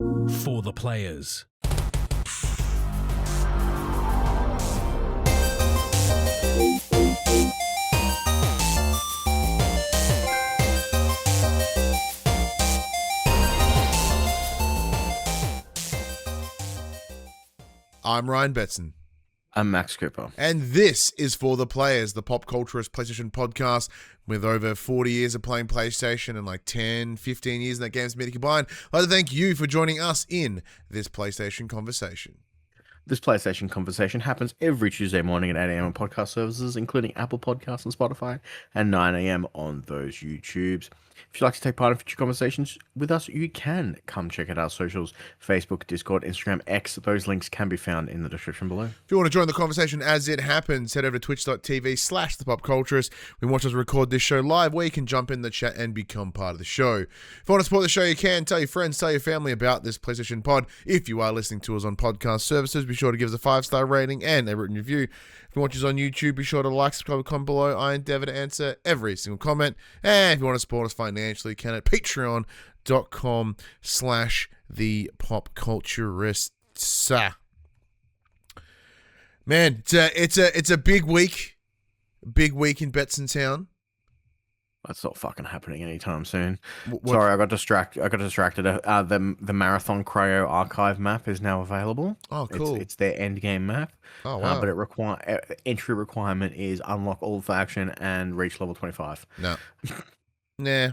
For the players. I'm Ryan Betson. I'm Max Cooper. And this is For the Players, the pop culturist PlayStation podcast with over 40 years of playing PlayStation and like 10, 15 years in that game's media combined. I'd like to thank you for joining us in this PlayStation conversation. This PlayStation conversation happens every Tuesday morning at 8 a.m. on podcast services, including Apple Podcasts and Spotify, and 9 a.m. on those YouTubes. If you'd like to take part in future conversations with us, you can come check out our socials, Facebook, Discord, Instagram, X. Those links can be found in the description below. If you want to join the conversation as it happens, head over to twitch.tv/thepopculturist. We want us to record this show live where you can jump in the chat and become part of the show. If you want to support the show, you can. Tell your friends, tell your family about this PlayStation pod. If you are listening to us on podcast services, be sure to give us a 5-star rating and a written review. If you watch us on YouTube, be sure to like, subscribe, comment below. I endeavor to answer every single comment. And if you want to support us financially, you can at patreon.com/thepopculturists. Man, it's a big week in Betson Town. That's not fucking happening anytime soon. Sorry, I got distracted. The Marathon Cryo archive map is now available. Oh, cool. It's their end game map. Oh, wow. But entry requirement is unlock all faction and reach level 25. No. Nah.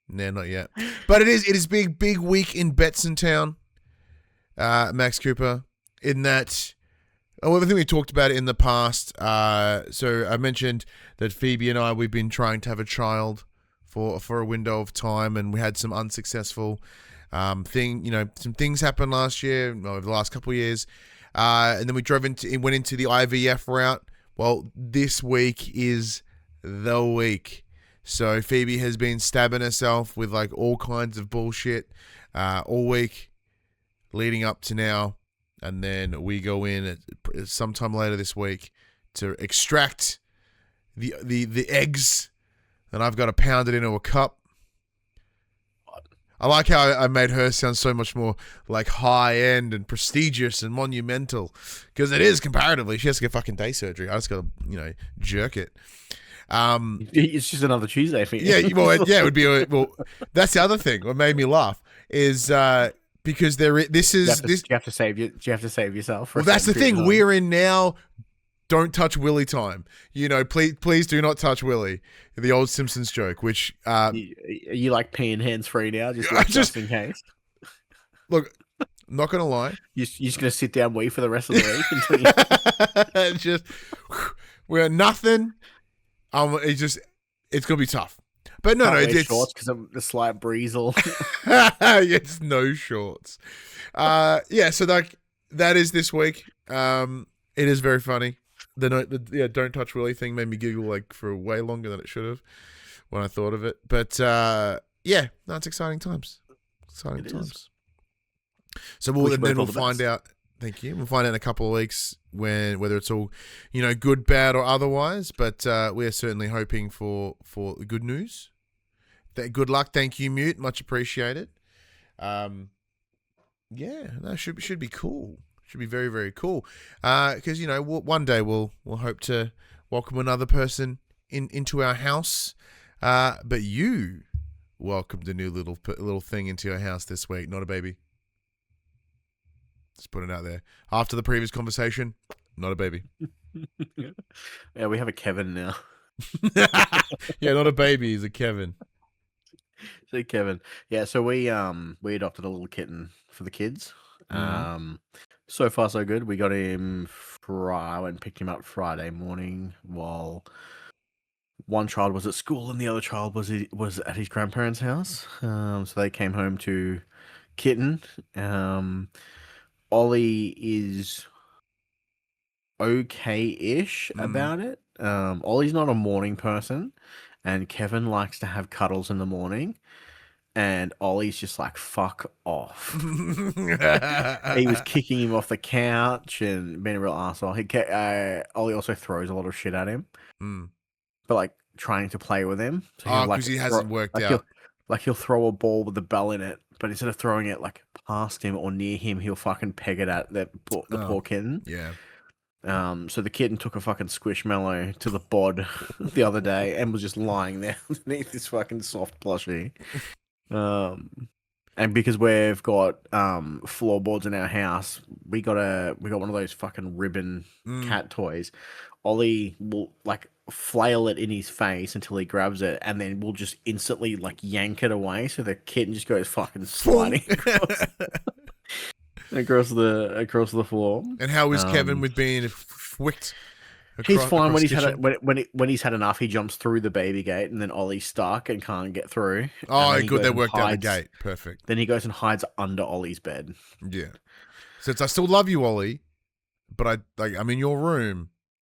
Nah, not yet. But it is big week in Betson Town, Max Cooper, in that I think we talked about it in the past. So I mentioned that Phoebe and I, we've been trying to have a child for a window of time, and we had some unsuccessful some things happened last year, over the last couple of years. And then we went into the IVF route. Well, this week is the week. So Phoebe has been stabbing herself with like all kinds of bullshit all week leading up to now. And then we go in at sometime later this week to extract the eggs, and I've got to pound it into a cup. I like how I made her sound so much more like high-end and prestigious and monumental, because it is comparatively. She has to get fucking day surgery. I just got to, jerk it. It's just another Tuesday for you. Yeah, it would be. That's the other thing. What made me laugh is because you have to save yourself. Well, that's the thing. We're in now. Don't touch Willy time. Please do not touch Willy. The old Simpsons joke, which you like peeing hands free now, just in case. Look, I'm not gonna lie. You're just gonna sit down wee for the rest of the week until we're nothing. It's gonna be tough. But it's shorts because of the slight breezel. It's no shorts. So that is this week. It is very funny. The don't touch Willy thing made me giggle like for way longer than it should have when I thought of it. But it's exciting times. Exciting times. So we'll find out. Thank you. We'll find out in a couple of weeks whether it's all, good, bad, or otherwise. But we're certainly hoping for good news. Good luck. Thank you, Mute. Much appreciated. Should be cool. Should be very, very cool. Because one day we'll hope to welcome another person into our house. But you welcomed a new little thing into your house this week. Not a baby. Just put it out there. After the previous conversation, not a baby. Yeah, we have a Kevin now. Yeah, not a baby. He's a Kevin. So Kevin. Yeah, so we adopted a little kitten for the kids. So far so good. We got him I went and picked him up Friday morning while one child was at school and the other child was at his grandparents' house. So they came home to kitten. Ollie is okay-ish about it. Ollie's not a morning person, and Kevin likes to have cuddles in the morning, and Ollie's just like, fuck off. He was kicking him off the couch and being a real asshole. Ollie also throws a lot of shit at him, but like trying to play with him. So because he hasn't worked out. He'll throw a ball with the bell in it, but instead of throwing it like past him or near him, he'll fucking peg it at the poor kitten. Yeah. So the kitten took a fucking squishmallow to the bod the other day and was just lying there underneath this fucking soft plushie. And because we've got floorboards in our house, we got one of those fucking ribbon cat toys. Ollie will like flail it in his face until he grabs it, and then we'll just instantly like yank it away, so the kitten just goes fucking sliding across the floor. And how is Kevin with being flicked? He's fine when he's had enough. He jumps through the baby gate, and then Ollie's stuck and can't get through. Oh, good, they worked out the gate. Perfect. Then he goes and hides under Ollie's bed. Yeah. So I still love you, Ollie, but I'm in your room,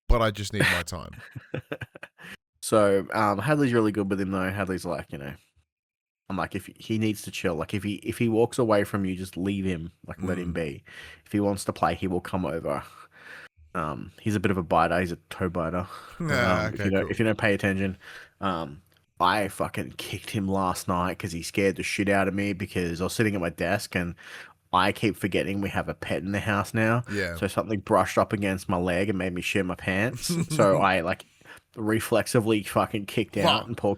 but I just need my time. So Hadley's really good with him though. Hadley's like, I'm like, if he needs to chill, like if he walks away from you, just leave him, like let him be. If he wants to play, he will come over. He's a bit of a biter. He's a toe biter. If you don't pay attention, I fucking kicked him last night because he scared the shit out of me because I was sitting at my desk and I keep forgetting we have a pet in the house now. Yeah. So something brushed up against my leg and made me shit my pants. So I like reflexively fucking kicked out, and poor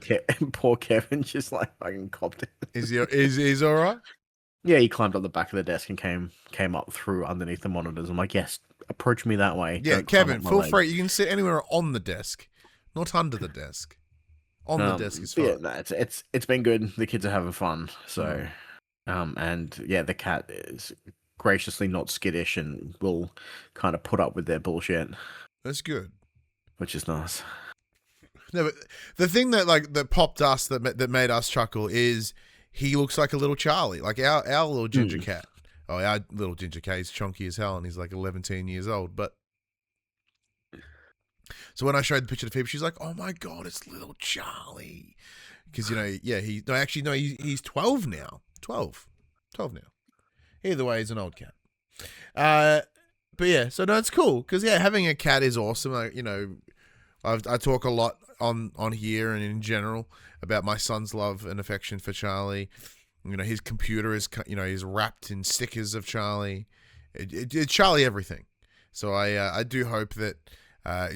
Kevin just like fucking copped it. Is all right? Yeah, he climbed up the back of the desk and came up through underneath the monitors. I'm like, yes, approach me that way. Yeah, Kevin, feel free. You can sit anywhere on the desk, not under the desk. On the desk is fine. Yeah, no, it's been good. The kids are having fun. So, and yeah, the cat is graciously not skittish and will kind of put up with their bullshit. That's good, which is nice. No, but the thing that popped us that made us chuckle is he looks like a little Charlie, like our little ginger cat. Oh, our little ginger cat is chunky as hell, and he's like 11 years old. But so when I showed the picture to Phoebe, she's like, "Oh my god, it's little Charlie," because he's 12 now. 12 now. Either way, he's an old cat. But yeah, so no, it's cool because having a cat is awesome. Like, I talk a lot on here and in general about my son's love and affection for Charlie. His computer is he's wrapped in stickers of Charlie. It's Charlie everything. So I do hope that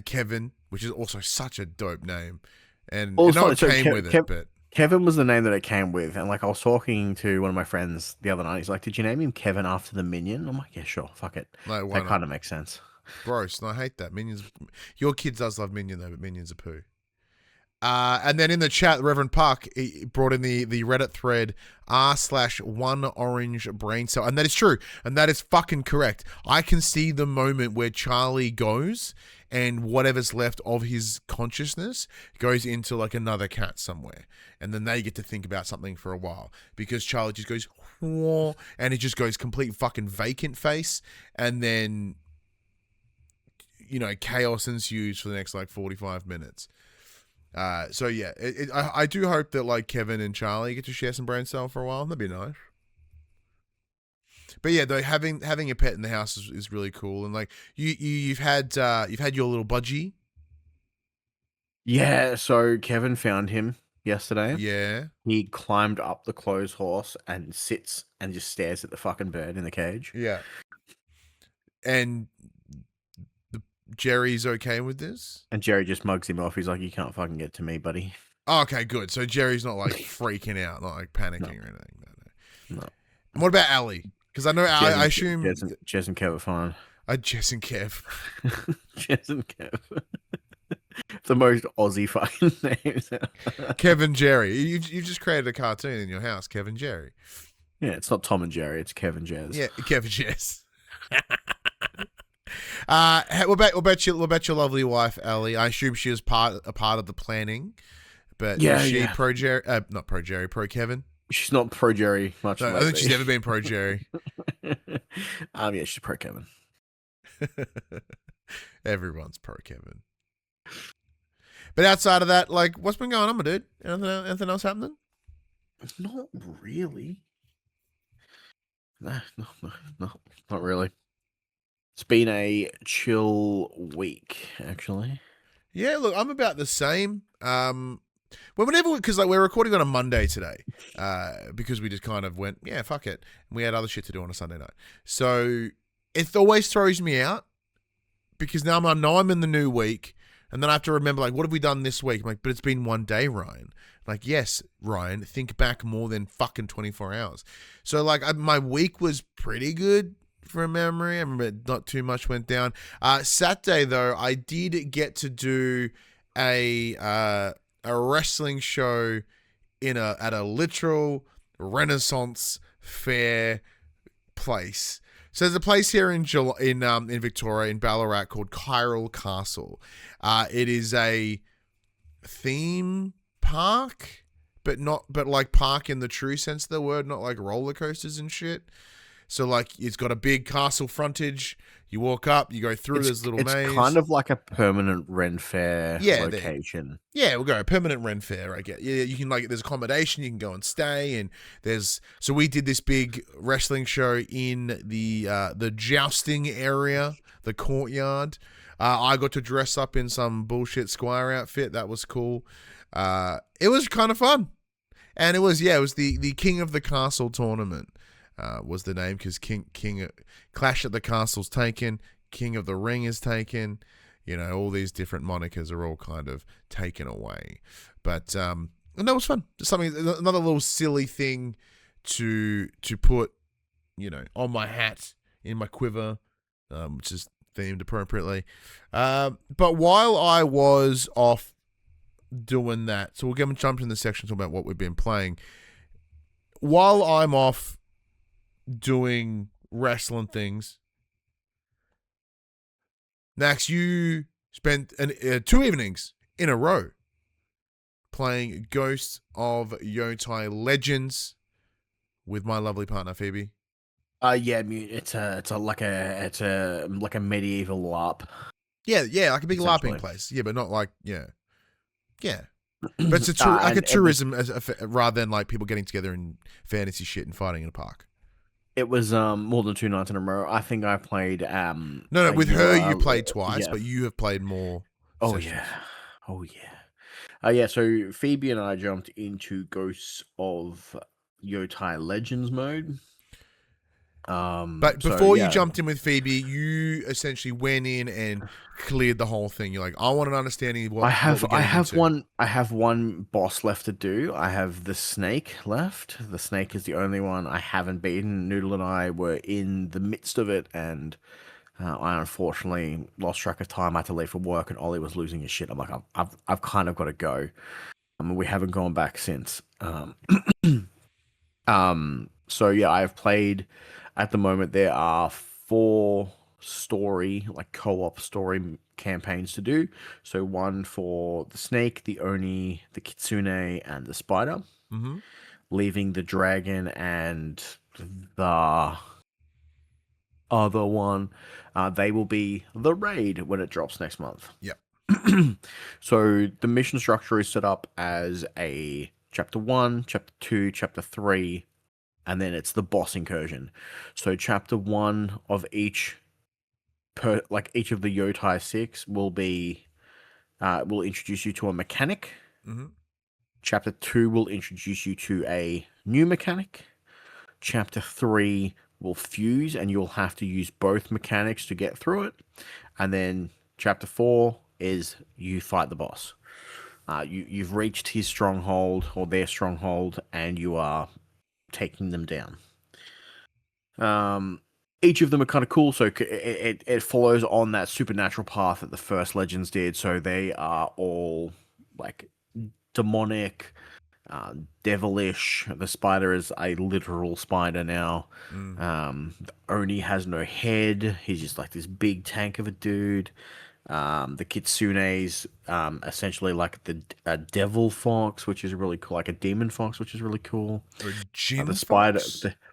Kevin, which is also such a dope name, and it came with it, but Kevin was the name that it came with. And like I was talking to one of my friends the other night. He's like, "Did you name him Kevin after the Minion?" I'm like, "Yeah, sure, fuck it." No, that kind of makes sense. Gross. No, I hate that. Minions. Your kid does love Minion though, but Minions are poo. And then in the chat, Reverend Puck he brought in the Reddit thread r/one orange brain cell, and that is true, and that is fucking correct. I can see the moment where Charlie goes, and whatever's left of his consciousness goes into like another cat somewhere, and then they get to think about something for a while because Charlie just goes, whoa, and it just goes complete fucking vacant face, and then chaos ensues for the next like 45 minutes. So yeah, I do hope that like Kevin and Charlie get to share some brain cell for a while. That'd be nice. But yeah, though having a pet in the house is really cool, and like you've had your little budgie. Yeah, so Kevin found him yesterday. Yeah, he climbed up the clothes horse and sits and just stares at the fucking bird in the cage. Yeah, and Jerry's okay with this? And Jerry just mugs him off. He's like, "You can't fucking get to me, buddy." Oh, okay, good. So Jerry's not like freaking out, not like panicking or anything. No. And what about Allie? Because I know I assume Jez and Kev are fine. Jez and Kev. Jez and Kev. The most Aussie fucking names. Kevin Jerry. You've just created a cartoon in your house, Kevin Jerry. Yeah, it's not Tom and Jerry. It's Kevin Jez. Yeah, Kevin Jez. What about your lovely wife, Ellie? I assume she was a part of the planning, but is she pro Jerry? Not pro Jerry, pro Kevin. She's not pro Jerry much. No, I think she's never been pro Jerry. Yeah, she's pro Kevin. Everyone's pro Kevin. But outside of that, like, what's been going on, my dude? Anything else happening? Not really. No, not really. It's been a chill week, actually. Yeah, look, I'm about the same. well, whenever, because like we're recording on a Monday today, because we just kind of went, yeah, fuck it. And we had other shit to do on a Sunday night. So it always throws me out because now I know I'm in the new week. And then I have to remember, like, what have we done this week? I'm like, but it's been one day, Ryan. Like, yes, Ryan, think back more than fucking 24 hours. So, like, my week was pretty good from memory. I remember not too much went down. Saturday, though, I did get to do a wrestling show at a literal Renaissance fair place. So there's a place here in Victoria, in Ballarat, called Chiral Castle. It is a theme park, but like park in the true sense of the word, not like roller coasters and shit. So like it's got a big castle frontage. You walk up, you go through this little maze. It's kind of like a permanent Ren Fair location. We'll go a permanent Ren Fair. I get. Yeah, you can like there's accommodation. You can go and stay, and so we did this big wrestling show in the jousting area, the courtyard. I got to dress up in some bullshit squire outfit. That was cool. It was kind of fun, and it was the King of the Castle tournament. Was the name because King Clash at the Castle's taken, King of the Ring is taken, all these different monikers are all kind of taken away. But and that was fun. Just another little silly thing to put, on my hat, in my quiver, which is themed appropriately. But while I was off doing that, so we'll get jump in the section talking about what we've been playing. While I'm off doing wrestling things, Max, you spent 2 evenings in a row playing Ghosts of Yotei Legends with my lovely partner Phoebe. It's like a medieval LARP. Yeah, like a big LARPing place. Yeah, but not like yeah. But it's a tourism rather than like people getting together in fantasy shit and fighting in a park. It was more than 2 nights in a row. I think I played. No, with her you played twice, but you have played more. Oh yeah. So Phoebe and I jumped into Ghosts of Yotei Legends mode. But before you jumped in with Phoebe, you essentially went in and cleared the whole thing. You're like, I want an understanding of what I have one boss left to do. I have the snake left. The snake is the only one I haven't beaten. Noodle and I were in the midst of it, and I unfortunately lost track of time. I had to leave for work, and Ollie was losing his shit. I'm like, I've kind of got to go. I mean, we haven't gone back since. So yeah, I've played. At the moment, there are 4 co-op story campaigns to do. So 1 for the snake, the oni, the kitsune, and the spider. Mm-hmm. Leaving the dragon and the other one. They will be the raid when it drops next month. Yep. So the mission structure is set up as a chapter 1, chapter 2, chapter 3, and then it's the boss incursion. So chapter 1 of each of the Yotei 6 will introduce you to a mechanic. Mm-hmm. Chapter 2 will introduce you to a new mechanic. Chapter 3 will fuse, and you'll have to use both mechanics to get through it. And then chapter 4 is you fight the boss. You've reached his stronghold or their stronghold, and you are taking them down. Each of them are kind of cool, so it follows on that supernatural path that the first Legends did. So they are all like demonic, devilish. The spider is a literal spider now. The Oni has no head. He's just like this big tank of a dude. The kitsune's essentially like a devil fox, which is really cool, like a demon fox, which is really cool. The spider,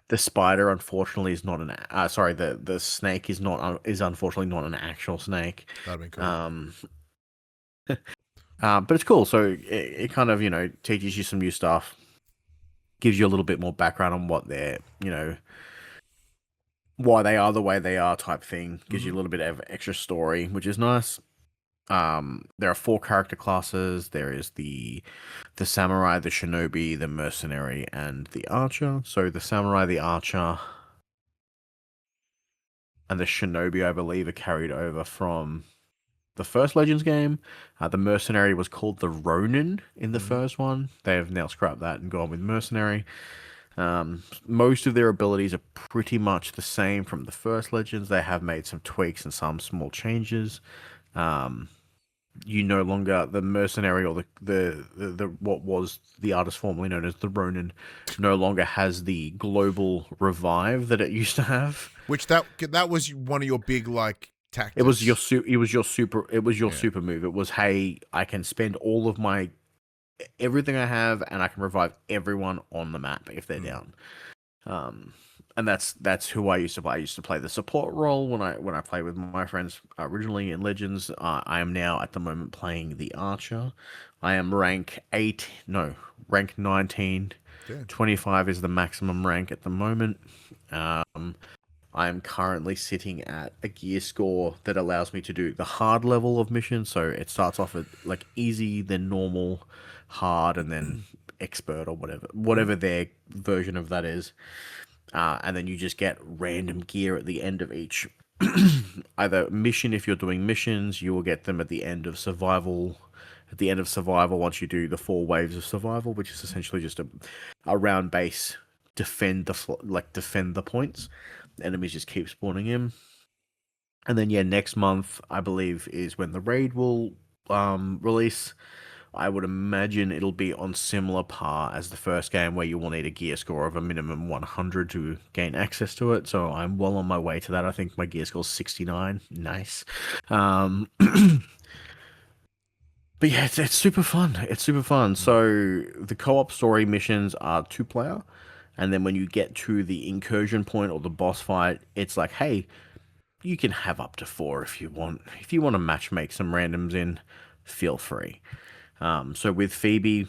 the spider, unfortunately, is not an. The snake is unfortunately not an actual snake. That'd be cool. But it's cool. So it kind of teaches you some new stuff, gives you a little bit more background on what they're why they are the way they are type thing. Gives you a little bit of extra story, which is nice. there are 4 character classes. There is the samurai, the shinobi, the mercenary, and the archer. So the samurai, the archer, and the shinobi, I believe, are carried over from the first Legends game. The mercenary was called the Ronin in the first one. They have now scrapped that and gone with mercenary. Most of their abilities are pretty much the same from the first Legends. They have made some tweaks and some small changes. You no longer the mercenary or the what was the artist formerly known as the Ronin no longer has the global revive that it used to have. Which that was one of your big like tactics. It was your super move. It was, hey, I can spend all of my everything I have and I can revive everyone on the map if they're down. And that's who I used to play. I used to play the support role when I play with my friends originally in Legends. I am now at the moment playing the Archer. I am rank 19. Yeah. 25 is the maximum rank at the moment. I am currently sitting at a gear score that allows me to do the hard level of missions. So it starts off at like easy, then normal, hard, and then expert or whatever their version of that is. And then you just get random gear at the end of each either mission. If you're doing missions, you will get them at the end of survival. At the end of survival, once you do the 4 waves of survival, which is essentially just a round base, defend the points. The enemies just keep spawning in. And then next month I believe is when the raid will release. I would imagine it'll be on similar par as the first game, where you will need a gear score of a minimum 100 to gain access to it. So I'm well on my way to that. I think my gear score is 69. Nice. But yeah, it's super fun. It's super fun. So the co-op story missions are 2-player. And then when you get to the incursion point or the boss fight, it's like, hey, you can have up to 4 if you want. If you want to matchmake some randoms in, feel free. So with Phoebe,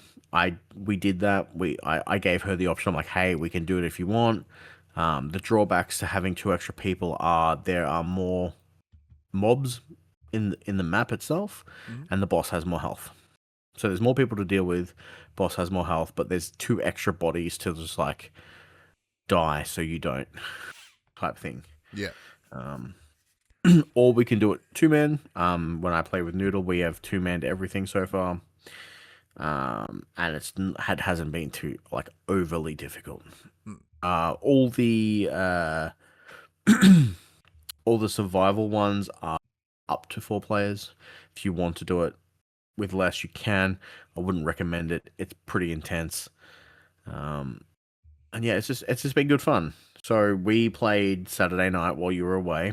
we did that. I gave her the option. I'm like, hey, we can do it if you want. The drawbacks to having 2 extra people are there are more mobs in the map itself, and the boss has more health. So there's more people to deal with. Boss has more health, but there's 2 extra bodies to just like die so you don't type thing. Yeah. Or we can do it 2-man. When I play with Noodle, we have 2-man to everything so far. And it hasn't been too like overly difficult. All the all the survival ones are up to 4 players. If you want to do it with less, you can. I wouldn't recommend it. It's pretty intense. And yeah, it's just been good fun. So we played Saturday night while you were away.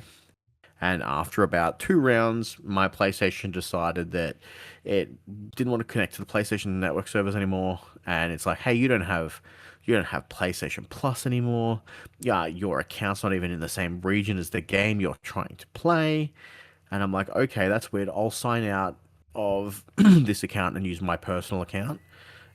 And after about 2 rounds, my PlayStation decided that it didn't want to connect to the PlayStation Network servers anymore. And it's like, hey, you don't have PlayStation Plus anymore. Yeah, your account's not even in the same region as the game you're trying to play. And I'm like, okay, that's weird. I'll sign out of this account and use my personal account.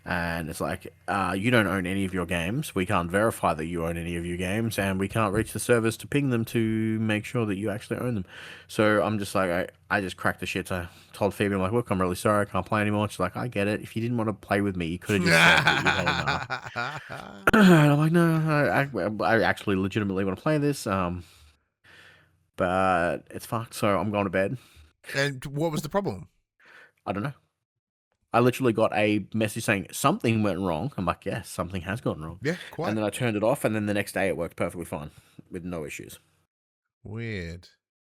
And it's like, you don't own any of your games. We can't verify that you own any of your games, and we can't reach the servers to ping them to make sure that you actually own them. So I'm just like, I just cracked the shit. I told Phoebe, I'm like, look, I'm really sorry, I can't play anymore. She's like, I get it. If you didn't want to play with me, you could have just said that you held up. And I'm like, no, I actually legitimately want to play this. But it's fucked, so I'm going to bed. And what was the problem? I don't know. I literally got a message saying something went wrong. I'm like, yes, something has gone wrong. Yeah, quite. And then I turned it off, and then the next day it worked perfectly fine with no issues. Weird.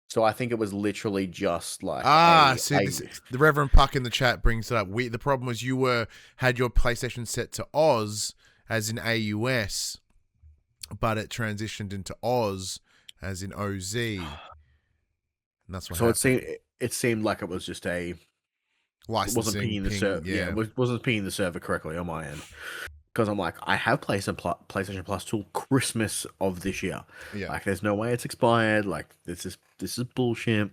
So I think it was literally just like the Reverend Puck in the chat brings it up. The problem was you had your PlayStation set to Oz as in AUS, but it transitioned into Oz as in OZ. And that's what happened. So it seemed like it was just a licensing. It wasn't pinging the server. Yeah, it wasn't pinging the server correctly on my end. Because I'm like, I have PlayStation Plus till Christmas of this year. Yeah. Like, there's no way it's expired. Like, this is bullshit.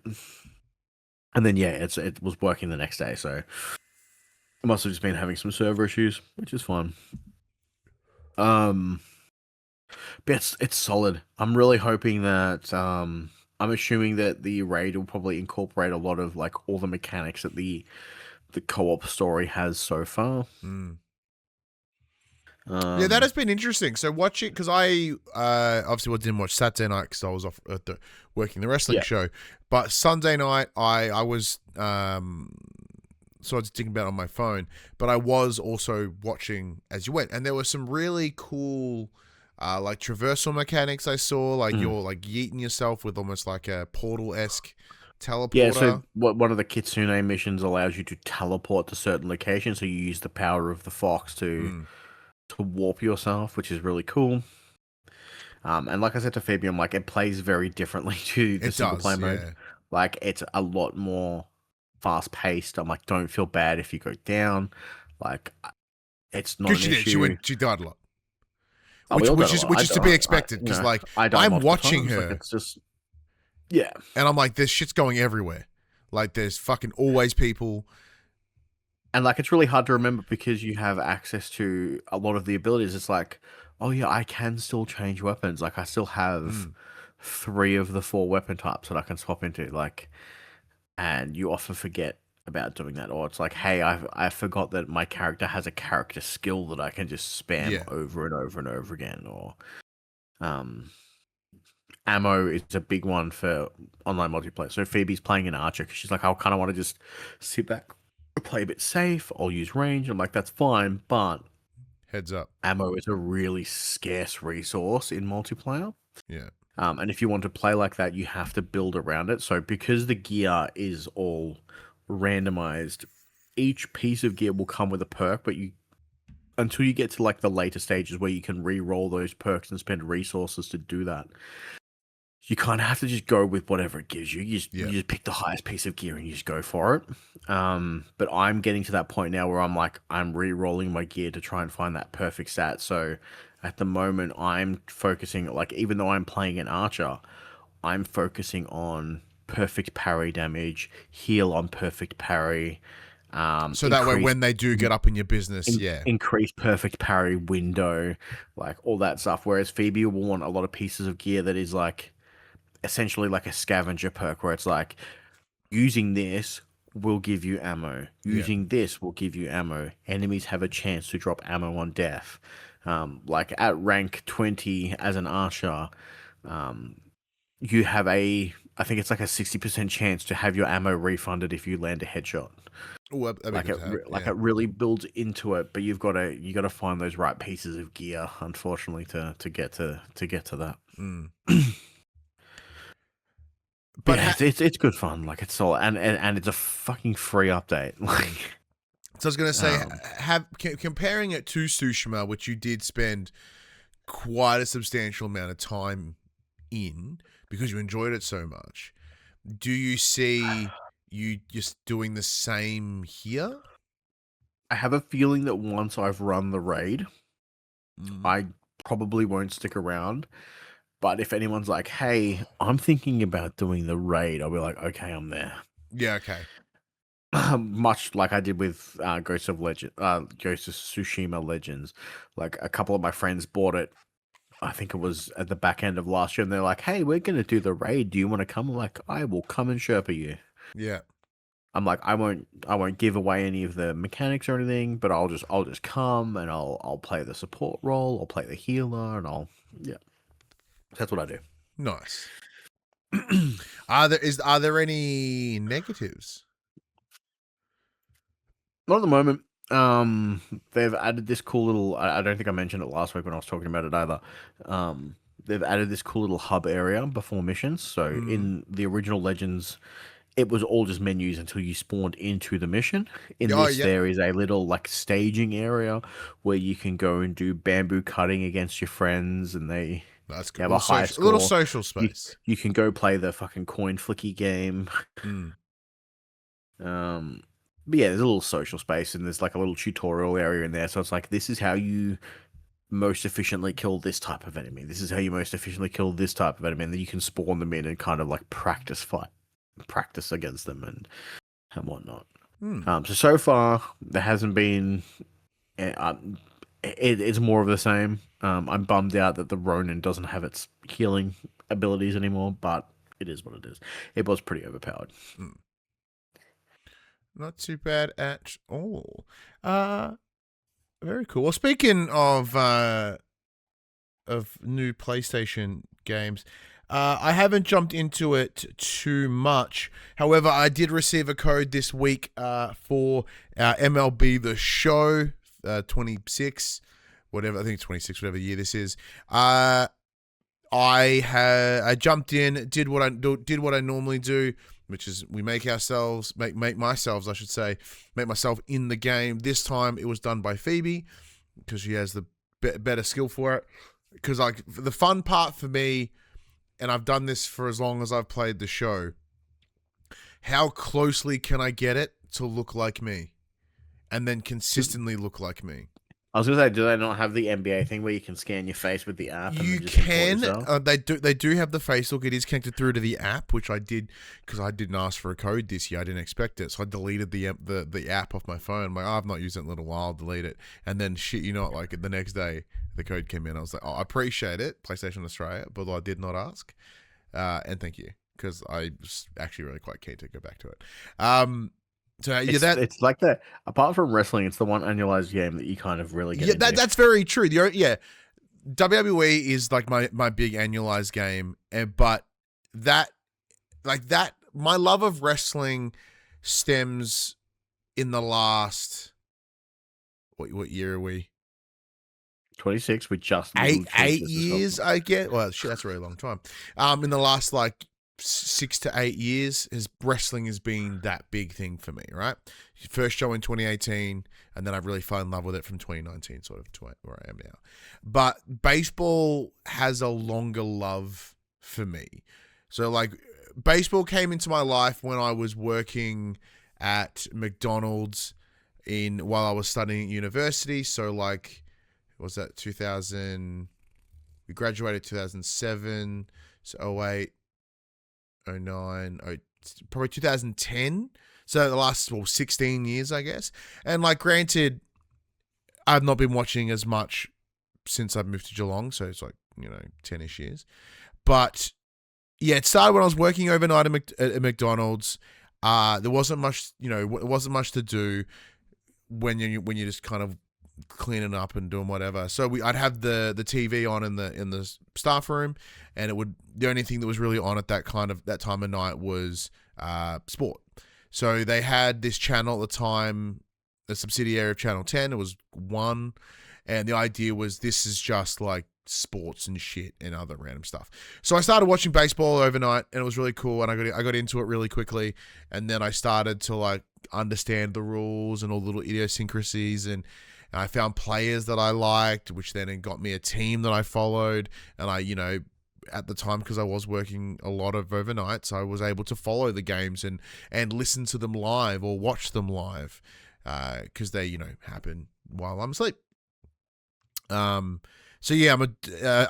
And then it was working the next day. So it must have just been having some server issues, which is fine. But it's solid. I'm really hoping that I'm assuming that the raid will probably incorporate a lot of like all the mechanics that the co-op story has so far. Mm. Yeah, that has been interesting. So watch it because I obviously didn't watch Saturday night because I was off at working the wrestling show. But Sunday night, I was so I was thinking about it on my phone, but I was also watching as you went, and there were some really cool like traversal mechanics I saw. Like you're like yeeting yourself with almost like a portal-esque teleporter. Yeah, so one of the Kitsune missions allows you to teleport to certain locations, so you use the power of the fox to warp yourself, which is really cool. And like I said to Phoebe, I'm like, it plays very differently to the single player mode. Yeah. Like, it's a lot more fast paced. I'm like, don't feel bad if you go down. Like, it's not an issue. She died a lot. Oh, which is to be expected because like I'm watching her. Like, it's just and I'm like, this shit's going everywhere. Like there's fucking always people. And like it's really hard to remember because you have access to a lot of the abilities. It's like, oh yeah, I can still change weapons. Like I still have 3 of the 4 weapon types that I can swap into. Like, and you often forget about doing that, or it's like, hey, I forgot that my character has a character skill that I can just spam over and over and over again. Or ammo is a big one for online multiplayer. So Phoebe's playing an archer because she's like, I kind of want to just sit back, play a bit safe. I'll use range. I'm like, that's fine, but heads up, ammo is a really scarce resource in multiplayer. Yeah. And if you want to play like that, you have to build around it. So because the gear is all randomized, each piece of gear will come with a perk, but until you get to like the later stages where you can re-roll those perks and spend resources to do that, you kind of have to just go with whatever it gives you. You just pick the highest piece of gear and you just go for it. But I'm getting to that point now where I'm like, I'm re-rolling my gear to try and find that perfect stat. So at the moment, I'm focusing, like, even though I'm playing an archer, I'm focusing on perfect parry damage, heal on perfect parry. So that way, when they do get up in your business, increase perfect parry window, like all that stuff. Whereas Phoebe will want a lot of pieces of gear that is like essentially like a scavenger perk, where it's like using this will give you ammo, using this will give you ammo. Enemies have a chance to drop ammo on death. Like at rank 20 as an archer, you have I think it's like a 60% chance to have your ammo refunded if you land a headshot. Ooh, it really builds into it, but you got to find those right pieces of gear, unfortunately, to get to that. But yeah, it's good fun. Like it's all and it's a fucking free update. Like, so I was gonna say, comparing it to Tsushima, which you did spend quite a substantial amount of time in because you enjoyed it so much. Do you see you just doing the same here? I have a feeling that once I've run the raid, I probably won't stick around. But if anyone's like, hey, I'm thinking about doing the raid, I'll be like, okay, I'm there. Yeah, okay. Much like I did with Ghost of Tsushima Legends. Like a couple of my friends bought it. I think it was at the back end of last year, and they're like, hey, we're going to do the raid. Do you want to come? I'm like, I will come and Sherpa you. Yeah. I'm like, I won't give away any of the mechanics or anything, but I'll just come and I'll play the support role, I'll play the healer, and that's what I do. Nice. Are there any negatives? Not at the moment. They've added this cool little. I don't think I mentioned it last week when I was talking about it either. They've added this cool little hub area before missions. So in the original Legends, it was all just menus until you spawned into the mission. In this, there is a little like staging area where you can go and do bamboo cutting against your friends, and they. That's cool. Have a high score. A little social space. You can go play the fucking coin flicky game. But yeah, there's a little social space, and there's like a little tutorial area in there. So it's like, this is how you most efficiently kill this type of enemy. This is how you most efficiently kill this type of enemy. And then you can spawn them in and kind of like practice against them and whatnot. So far, there hasn't been. It's more of the same. I'm bummed out that the Ronin doesn't have its healing abilities anymore, but it is what it is. It was pretty overpowered. Not too bad at all. Very cool. Well, speaking of new PlayStation games, I haven't jumped into it too much. However, I did receive a code this week for MLB The Show 26, whatever. I think it's 26, whatever year this is. I jumped in, did what I normally do, which is we make myself in the game. This time it was done by Phoebe because she has the better skill for it. Because like the fun part for me, and I've done this for as long as I've played the show, how closely can I get it to look like me, and then consistently look like me? I was gonna say, do they not have the NBA thing where you can scan your face with the app? You can. They do have the face look. It is connected through to the app, which I did because I didn't ask for a code this year. I didn't expect it, so I deleted the app off my phone. I'm like, I've not used it in a little while. I'll delete it, and then shit, you know, like the next day the code came in. I was like, oh, I appreciate it, PlayStation Australia, but I did not ask, and thank you because I was actually really quite keen to go back to it. So yeah, it's like that. Apart from wrestling, it's the one annualized game that you kind of really get. Yeah, that's very true. WWE is like my big annualized game, but that my love of wrestling stems in the last what year are we? 26. We just 8 years, I get. Well, shit, that's a really long time. In the last like 6 to 8 years, wrestling has been that big thing for me, right? First show in 2018, and then I've really fallen in love with it from 2019, sort of to where I am now. But baseball has a longer love for me. So, like, baseball came into my life when I was working at McDonald's while I was studying at university. So, like, was that 2000? We graduated 2007, so 08. 09, probably 2010. So the last 16 years, I guess. And like, granted, I've not been watching as much since I've moved to Geelong, so it's like 10ish years. But yeah, it started when I was working overnight at McDonald's. There wasn't much, it wasn't much to do when you're just kind of cleaning up and doing whatever. So I'd have the TV on in the staff room, and the only thing that was really on at that time of night was sport. So they had this channel at the time, a subsidiary of Channel 10. It was 1, and the idea was this is just like sports and shit and other random stuff. So I started watching baseball overnight, and it was really cool, and I got into it really quickly, and then I started to like understand the rules and all the little idiosyncrasies, and I found players that I liked, which then got me a team that I followed. And I, at the time, because I was working a lot of overnights, I was able to follow the games and listen to them live or watch them live because they, happen while I'm asleep. So yeah,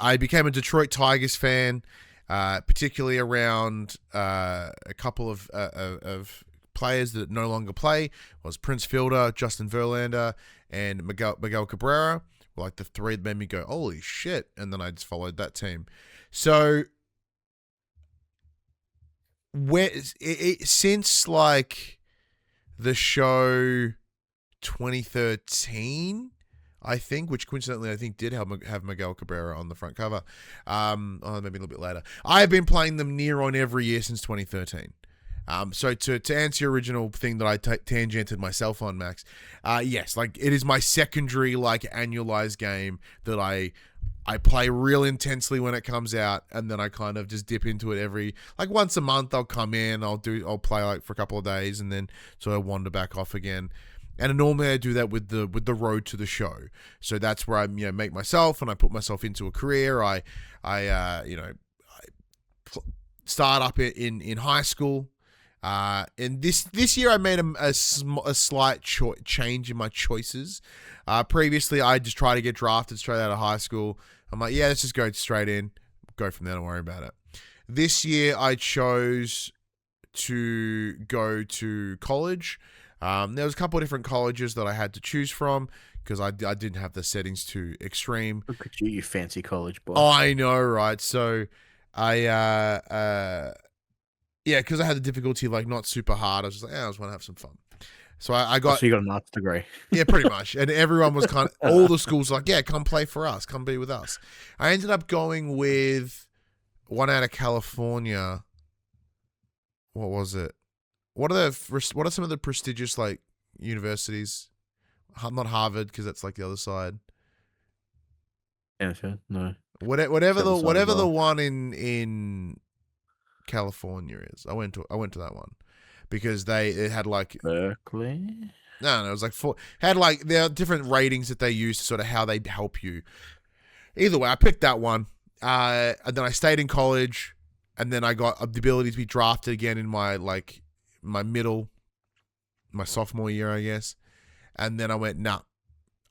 I became a Detroit Tigers fan, particularly around a couple of players that no longer play. Was Prince Fielder, Justin Verlander, and Miguel Cabrera were like the three that made me go, holy shit. And then I just followed that team. So since like the show 2013, I think, which coincidentally I think did have Miguel Cabrera on the front cover, maybe a little bit later, I have been playing them near on every year since 2013. So to answer your original thing that I tangented myself on, Max, yes, like it is my secondary like annualized game that I play real intensely when it comes out, and then I kind of just dip into it every like once a month. I'll come in, I'll play like for a couple of days, and then sort of wander back off again. And normally I do that with the road to the show. So that's where I make myself and I put myself into a career. I start up in high school. And this year I made a slight change in my choices. Previously I just tried to get drafted straight out of high school. I'm like, yeah, let's just go straight in, go from there, don't worry about it. This year I chose to go to college. There was a couple of different colleges that I had to choose from because I didn't have the settings too extreme. Look at you fancy college boy. I know, right? So I Yeah, because I had the difficulty like not super hard. I was just like, I just want to have some fun. So I got So you got a master's degree. Yeah, pretty much. And everyone was kind of, all the schools were like, yeah, come play for us. Come be with us. I ended up going with one out of California. What was it? What are some of the prestigious like universities? Not Harvard, because that's like the other side. Yeah, sure. No. Whatever Other side the as well. one in California is. I went to that one because it had like Berkeley. No, it was like there are different ratings that they use to sort of how they help you. Either way, I picked that one. And then I stayed in college, and then I got the ability to be drafted again in my sophomore year, I guess. And then I went, nah,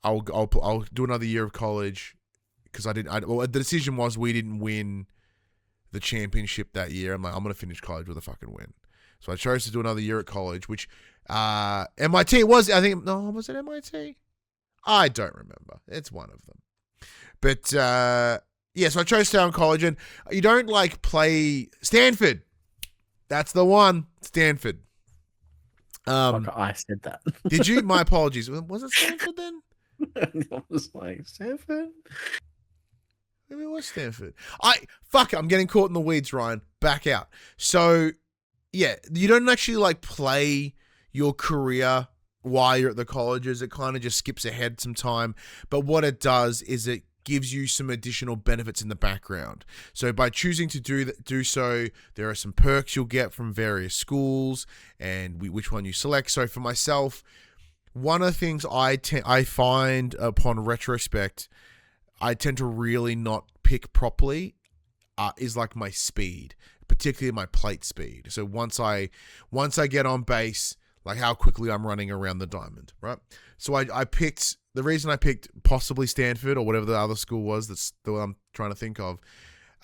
I'll do another year of college because the decision was we didn't win the championship that year. I'm like, I'm gonna finish college with a fucking win. So I chose to do another year at college, which MIT was, I think, no, was it MIT? I don't remember. It's one of them. But, yeah, so I chose to stay on college, and you don't, like, play Stanford. That's the one, Stanford. Fuck, I said that. Did you? My apologies. Was it Stanford then? I was like, Stanford? Maybe it was Stanford. I'm getting caught in the weeds, Ryan. Back out. So, yeah, you don't actually, like, play your career while you're at the colleges. It kind of just skips ahead some time. But what it does is it gives you some additional benefits in the background. So by choosing to do so, there are some perks you'll get from various schools and which one you select. So for myself, one of the things I find upon retrospect, I tend to really not pick properly is like my speed, particularly my plate speed. So once I get on base, like how quickly I'm running around the diamond, right? So I picked, the reason I picked possibly Stanford or whatever the other school was, that's the one I'm trying to think of.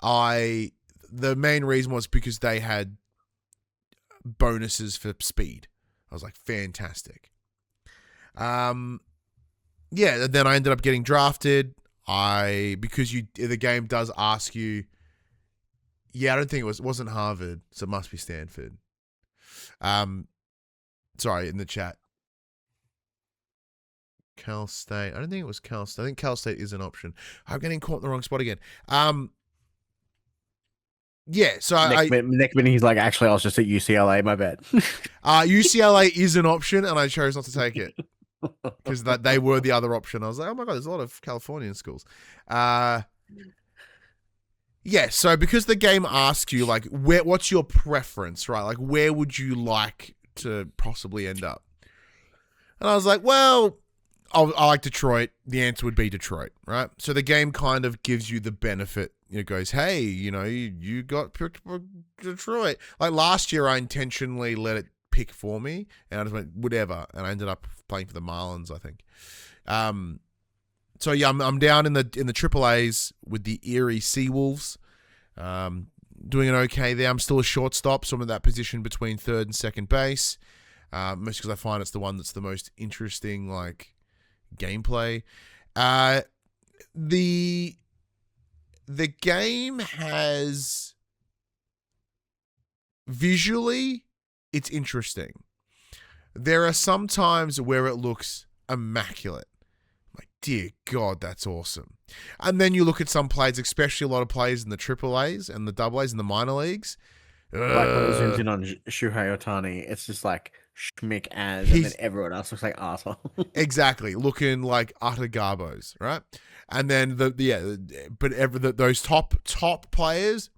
The main reason was because they had bonuses for speed. I was like, fantastic. Yeah, then I ended up getting drafted. Because the game does ask you. Yeah, I don't think it wasn't Harvard, so it must be Stanford. Sorry, in the chat. Cal State. I don't think it was Cal State. I think Cal State is an option. I'm getting caught in the wrong spot again. Yeah, so next minute he's like, actually, I was just at UCLA, my bad. UCLA is an option, and I chose not to take it because they were the other option. I was like, oh my God, there's a lot of Californian schools. Yeah, so because the game asks you, like, what's your preference, right? Like, where would you like to possibly end up? And I was like, well, I like Detroit. The answer would be Detroit, right? So the game kind of gives you the benefit. It goes, hey, you got picked for Detroit. Like last year, I intentionally let it pick for me, and I just went, whatever. And I ended up playing for the Marlins, I think. So yeah, I'm down in the Triple A's with the Erie Seawolves. Doing an okay there. I'm still a shortstop, so I'm in that position between third and second base. Mostly because I find it's the one that's the most interesting, like, gameplay. The game has visually, it's interesting. There are some times where it looks immaculate. Like, dear God, that's awesome. And then you look at some players, especially a lot of players in the Triple A's and the Double A's and the minor leagues. Like when it zooms in on Shuhei Ohtani, it's just like schmick as, and then everyone else looks like arsehole. Exactly, looking like utter garbos, right? And then those top players,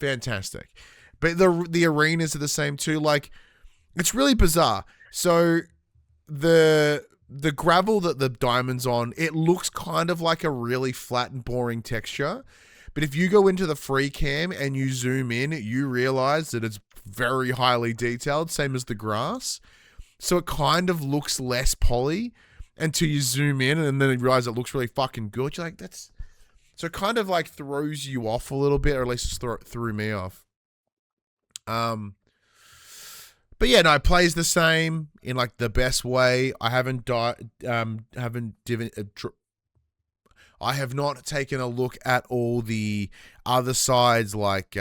fantastic. But the arenas are the same too. Like, it's really bizarre. So the gravel that the diamond's on, it looks kind of like a really flat and boring texture. But if you go into the free cam and you zoom in, you realize that it's very highly detailed, same as the grass. So it kind of looks less poly until you zoom in, and then you realize it looks really fucking good. You're like, that's... So it kind of like throws you off a little bit, or at least threw me off. But yeah, no, it plays the same in like the best way. I have not taken a look at all the other sides, like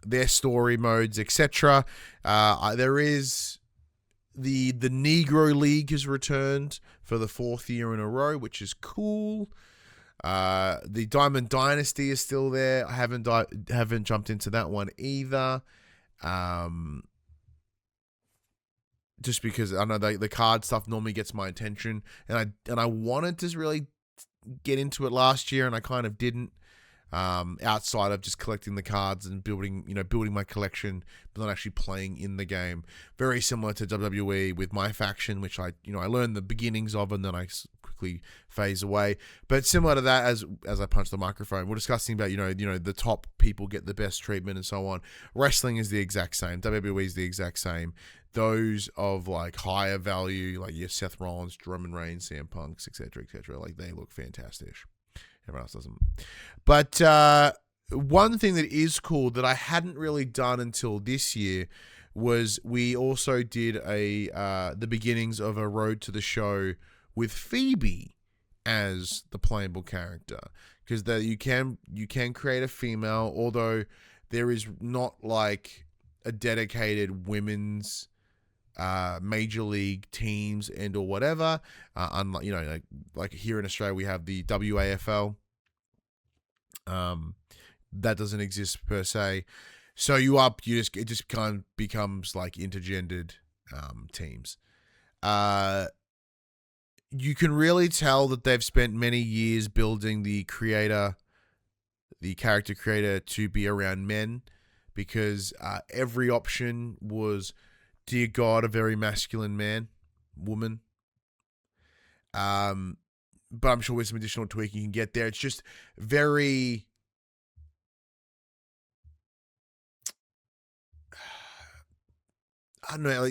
their story modes, etc. There is the Negro League has returned for the 4th year in a row, which is cool. The Diamond Dynasty is still there. I haven't jumped into that one either. Just because I know the card stuff normally gets my attention, and I wanted to really get into it last year, and I kind of didn't. Outside of just collecting the cards and building my collection, but not actually playing in the game. Very similar to WWE with my faction, which I learned the beginnings of, and then I quickly phase away. But similar to that, as I punch the microphone, we're discussing about the top people get the best treatment and so on. Wrestling is the exact same. WWE is the exact same. Those of like higher value, like your Seth Rollins, Roman Reigns, CM Punks, etc., like they look fantastic. Everyone else doesn't. But one thing that is cool that I hadn't really done until this year was we also did the beginnings of a Road to the Show with Phoebe as the playable character, because you can create a female, although there is not like a dedicated women's major league teams and or whatever. Unlike like here in Australia we have the WAFL. That doesn't exist per se. So it just kind of becomes like intergendered teams. You can really tell that they've spent many years building the character creator to be around men, because every option was, dear God, a very masculine woman. But I'm sure with some additional tweaking you can get there. It's just very... I don't know,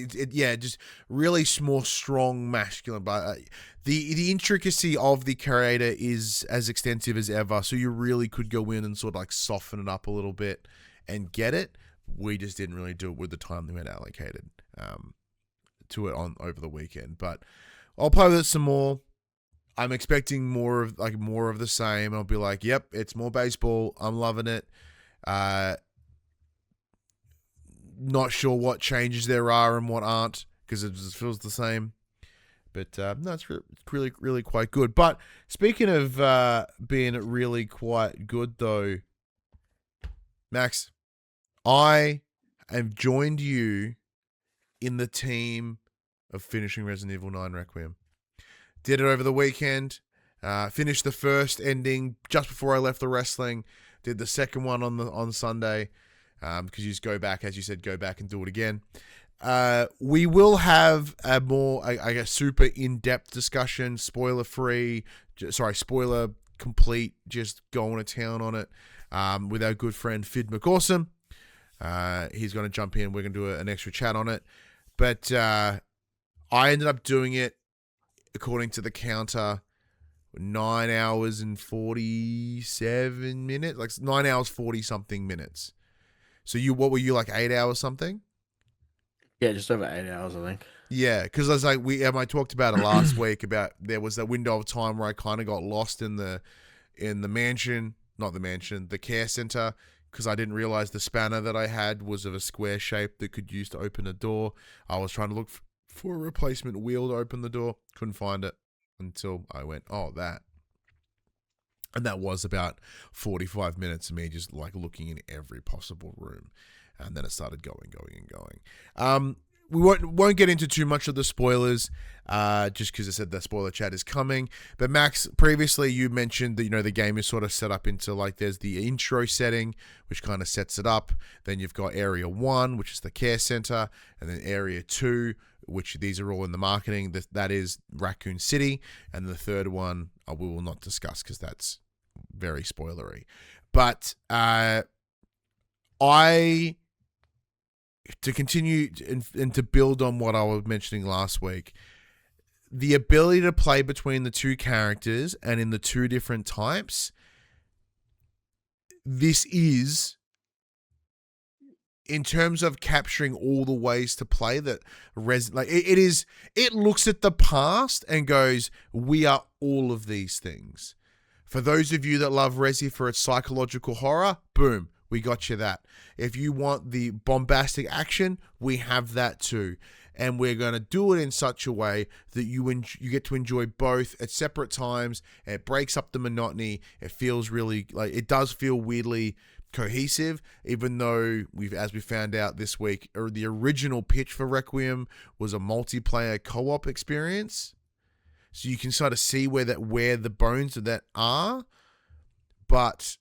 just really more strong masculine. But the intricacy of the creator is as extensive as ever, so you really could go in and sort of like soften it up a little bit and get it. We just didn't really do it with the time that we had allocated to it over the weekend. But I'll play with it some more. I'm expecting more of the same. I'll be like, yep, it's more baseball. I'm loving it. Not sure what changes there are and what aren't, because it just feels the same. But no, it's really, really quite good. But speaking of being really quite good, though, Max, I have joined you in the team of finishing Resident Evil 9 Requiem. Did it over the weekend. Finished the first ending just before I left the wrestling. Did the second one on Sunday. Because you just go back and do it again. We will have a more, I guess, super in-depth discussion, spoiler complete, just going to town on it, with our good friend Fid McAwesome. He's going to jump in. We're going to do an extra chat on it. But I ended up doing it, according to the counter, 9 hours and 47 minutes, like 9 hours 40 something minutes. So what were you, like 8 hours something? Yeah, just over 8 hours, I think. Yeah, because I was like, I talked about it last week about there was that window of time where I kind of got lost in the care center, because I didn't realize the spanner that I had was of a square shape that could use to open a door. I was trying to look for a replacement wheel to open the door, couldn't find it until I went, oh, that. And that was about 45 minutes of me just like looking in every possible room. And then it started going. We won't get into too much of the spoilers, just because I said the spoiler chat is coming. But Max, previously you mentioned that, the game is sort of set up into like there's the intro setting, which kind of sets it up. Then you've got Area 1, which is the care center. And then Area 2, which these are all in the marketing. That is Raccoon City. And the third one we will not discuss because that's very spoilery. But to continue and to build on what I was mentioning last week, the ability to play between the two characters and in the two different types, this is, in terms of capturing all the ways to play that it looks at the past and goes, we are all of these things. For those of you that love Resi for its psychological horror, boom, we got you that. If you want the bombastic action, we have that too. And we're going to do it in such a way that you get to enjoy both at separate times. It breaks up the monotony. It feels really like it does feel weirdly cohesive, even though as we found out this week, or the original pitch for Requiem was a multiplayer co-op experience. So you can sort of see where the bones of that are. But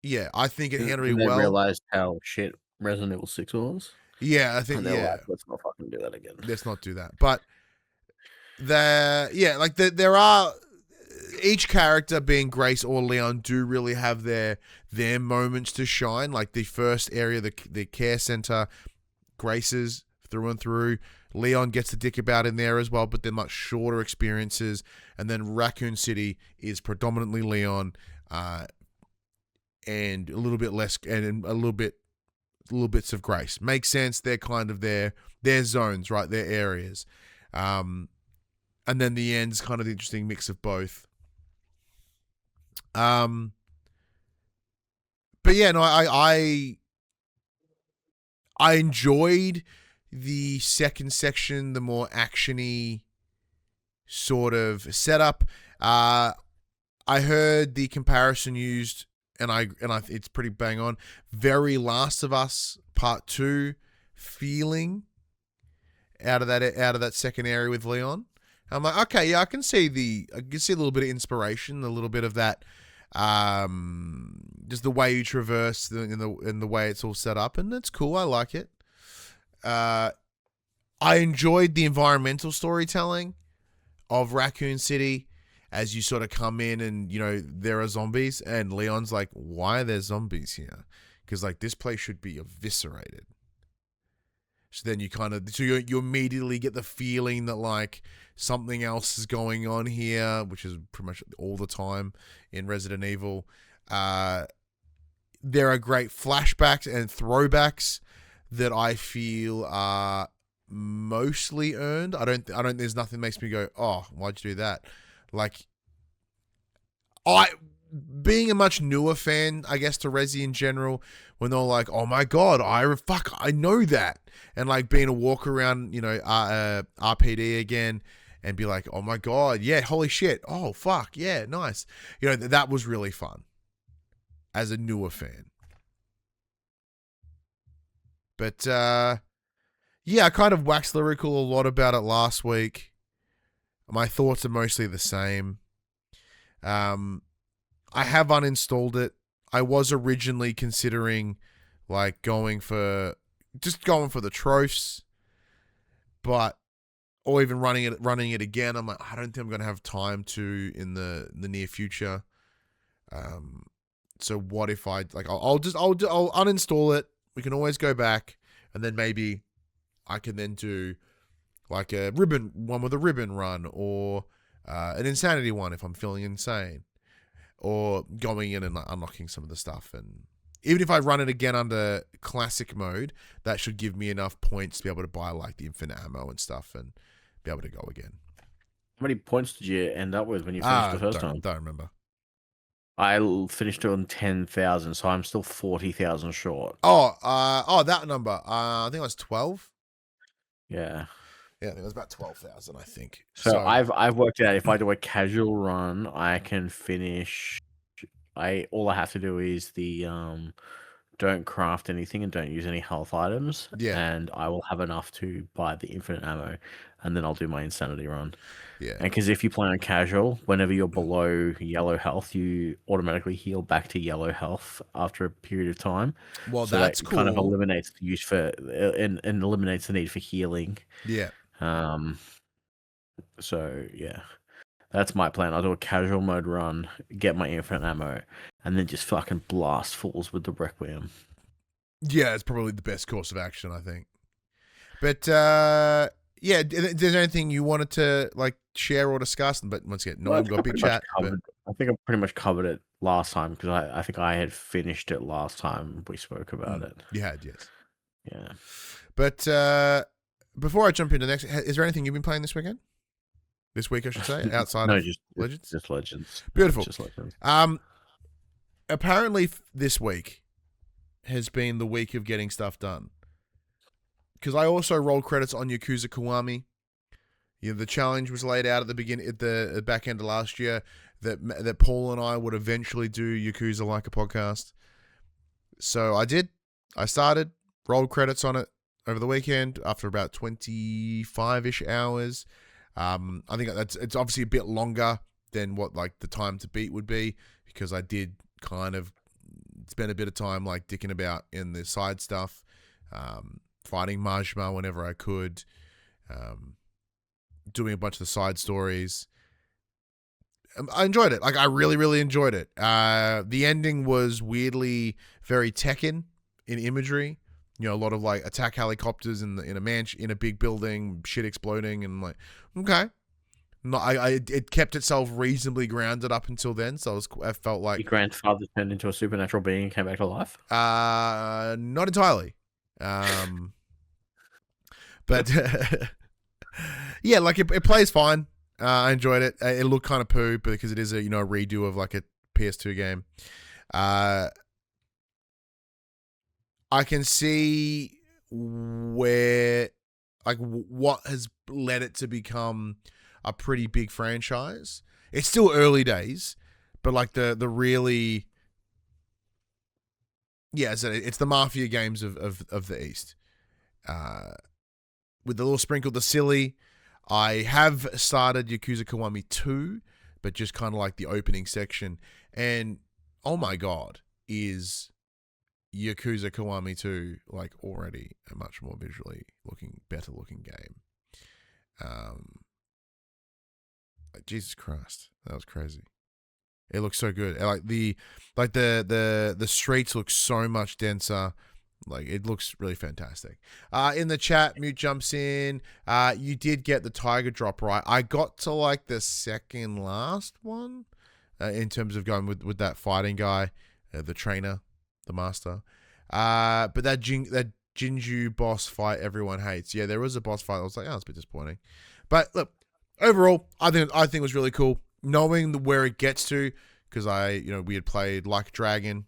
yeah, I think it handled it well. They realized how shit Resident Evil 6 was. Yeah, I think and they're like, let's not fucking do that again. Let's not do that. But there are each character, being Grace or Leon, do really have their moments to shine. Like the first area, the care center, Grace's through and through. Leon gets to dick about in there as well, but they're much shorter experiences. And then Raccoon City is predominantly Leon, and a little bit less, and a little bits of Grace. Makes sense. They're kind of their zones, right? Their areas. And then the end's kind of the interesting mix of both. But yeah, no, I enjoyed the second section, the more actiony sort of setup. I heard the comparison used, and I it's pretty bang on. Very Last of Us Part 2 feeling out of that second area with Leon. I'm like, okay, yeah, I can see a little bit of inspiration, a little bit of that, just the way you traverse and the way it's all set up, and that's cool. I like it. I enjoyed the environmental storytelling of Raccoon City as you sort of come in and, there are zombies, and Leon's like, why are there zombies here? Because, like, this place should be eviscerated. So then you immediately get the feeling that, like, something else is going on here, which is pretty much all the time in Resident Evil. There are great flashbacks and throwbacks that I feel are mostly earned. I don't, there's nothing that makes me go, oh, why'd you do that? Like, being a much newer fan, I guess, to Resi in general, when they're like, oh my God, I know that. And like being a walk around, RPD again and be like, oh my God, yeah, holy shit. Oh, fuck, yeah, nice. That was really fun as a newer fan. But, yeah, I kind of waxed lyrical a lot about it last week. My thoughts are mostly the same. I have uninstalled it. I was originally considering like going for the trophies, or even running it again. I'm like, I don't think I'm gonna have time to in the near future. So what if I'll uninstall it. We can always go back, and then maybe I can then do like a one with a ribbon run, or an insanity one if I'm feeling insane, or going in and unlocking some of the stuff. And even if I run it again under classic mode, that should give me enough points to be able to buy like the infinite ammo and stuff and be able to go again. How many points did you end up with when you finished the first time? Don't remember. I finished it on 10,000, so I'm still 40,000 short. That number. I think it was 12. Yeah. Yeah, I think it was about 12,000, I think. So I've worked out if I do a casual run, I can finish. All I have to do is the don't craft anything and don't use any health items. Yeah. And I will have enough to buy the infinite ammo, and then I'll do my insanity run. Yeah. And because if you play on casual, whenever you're below yellow health, you automatically heal back to yellow health after a period of time. Well, so that's that cool. Kind of eliminates the use for and eliminates the need for healing. Yeah. So yeah, that's my plan. I'll do a casual mode run, get my infinite ammo, and then just fucking blast fools with the Requiem. Yeah, it's probably the best course of action, I think. But yeah, is there anything you wanted to like share or discuss? But once again, we've got a big chat. I think I pretty much covered it last time because I think I had finished it last time we spoke about it. You had, yes. Yeah. But before I jump into the next, is there anything you've been playing this weekend? This week, I should say, outside of just Legends? Just Legends. Beautiful. Just Legends. apparently this week has been the week of getting stuff done. Because I also rolled credits on Yakuza Kiwami. The challenge was laid out at the back end of last year that Paul and I would eventually do Yakuza like a podcast. So I did. I started, rolled credits on it over the weekend after about 25-ish hours. I think it's obviously a bit longer than what like the time to beat would be, because I did kind of spend a bit of time like dicking about in the side stuff, fighting Majima whenever I could, doing a bunch of the side stories. I enjoyed it. Like, I really, really enjoyed it. The ending was weirdly very Tekken in imagery. A lot of like attack helicopters in a big building, shit exploding, and like, okay. No, it kept itself reasonably grounded up until then, so I felt like your grandfather turned into a supernatural being and came back to life. Not entirely, but yeah, like it plays fine. I enjoyed it. It looked kind of poo, because it is a redo of like a PS2 game. I can see where, like, what has led it to become a pretty big franchise. It's still early days, but like the really, yeah, so it's the Mafia games of the East. With the little sprinkle, the silly. I have started Yakuza Kiwami 2, but just kind of like the opening section. And, oh my God, is Yakuza Kiwami 2 like already a much more visually better looking game. Jesus Christ, that was crazy. It looks so good. The streets look so much denser. Like, it looks really fantastic. In the chat, Mute jumps in. You did get the Tiger drop right. I got to like the second last one in terms of going with that fighting guy, the trainer, the master. But that Jinju boss fight everyone hates. Yeah, there was a boss fight. I was like, oh, it's a bit disappointing. But look, overall, I think it was really cool knowing where it gets to, because we had played Like a Dragon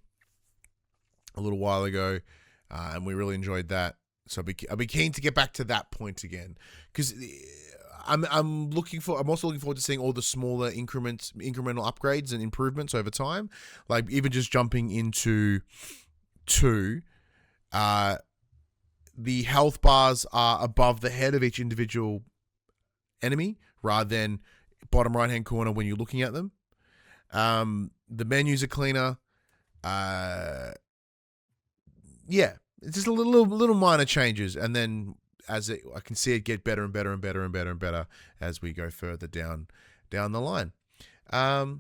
a little while ago. And we really enjoyed that. So I'll be keen to get back to that point again, because I'm also looking forward to seeing all the smaller incremental upgrades and improvements over time. Like, even just jumping into 2, the health bars are above the head of each individual enemy rather than bottom right hand corner when you're looking at them. The menus are cleaner. Yeah, it's just a little minor changes, and then I can see it get better and better and better and better and better as we go further down the line. But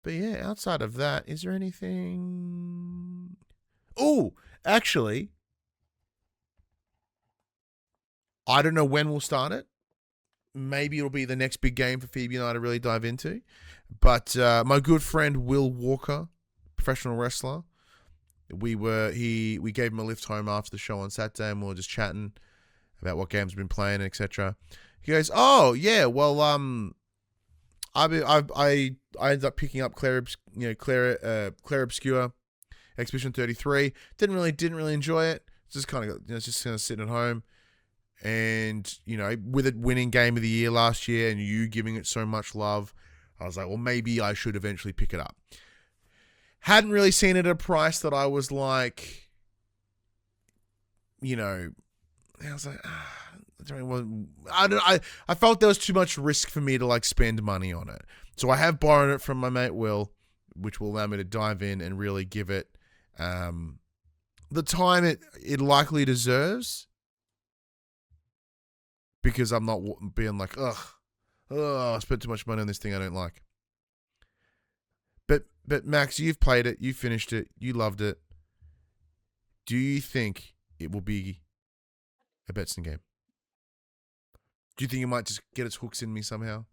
yeah, outside of that, is there anything? Oh, actually, I don't know when we'll start it. Maybe it'll be the next big game for Phoebe and I to really dive into. But my good friend Will Walker, professional wrestler, we gave him a lift home after the show on Saturday, and we were just chatting about what games we've been playing, etc. He goes, "Oh yeah, well, I ended up picking up Clair Obscur, Expedition 33. Didn't really enjoy it. Just kind of sitting at home, and with it winning Game of the Year last year, and you giving it so much love, I was like, well, maybe I should eventually pick it up." Hadn't really seen it at a price that I was like, I was like, I felt there was too much risk for me to like spend money on it. So I have borrowed it from my mate Will, which will allow me to dive in and really give it the time it likely deserves, because I'm not being like, I spent too much money on this thing I don't like. But Max, you've played it, you finished it, you loved it. Do you think it will be a Betson game? Do you think it might just get its hooks in me somehow?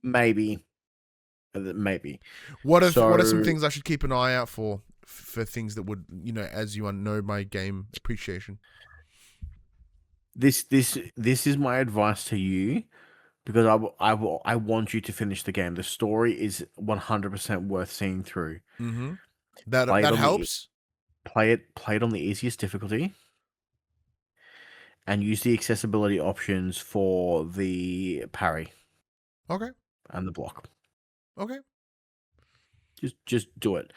Maybe. Maybe. What are some things I should keep an eye out for things that would, as you know my game appreciation? This is my advice to you. because I want you to finish the game. The story is 100% worth seeing through. Mm-hmm. That Play it on helps. play it on the easiest difficulty, and use the accessibility options for the parry Okay. and the block. Okay. Just do it.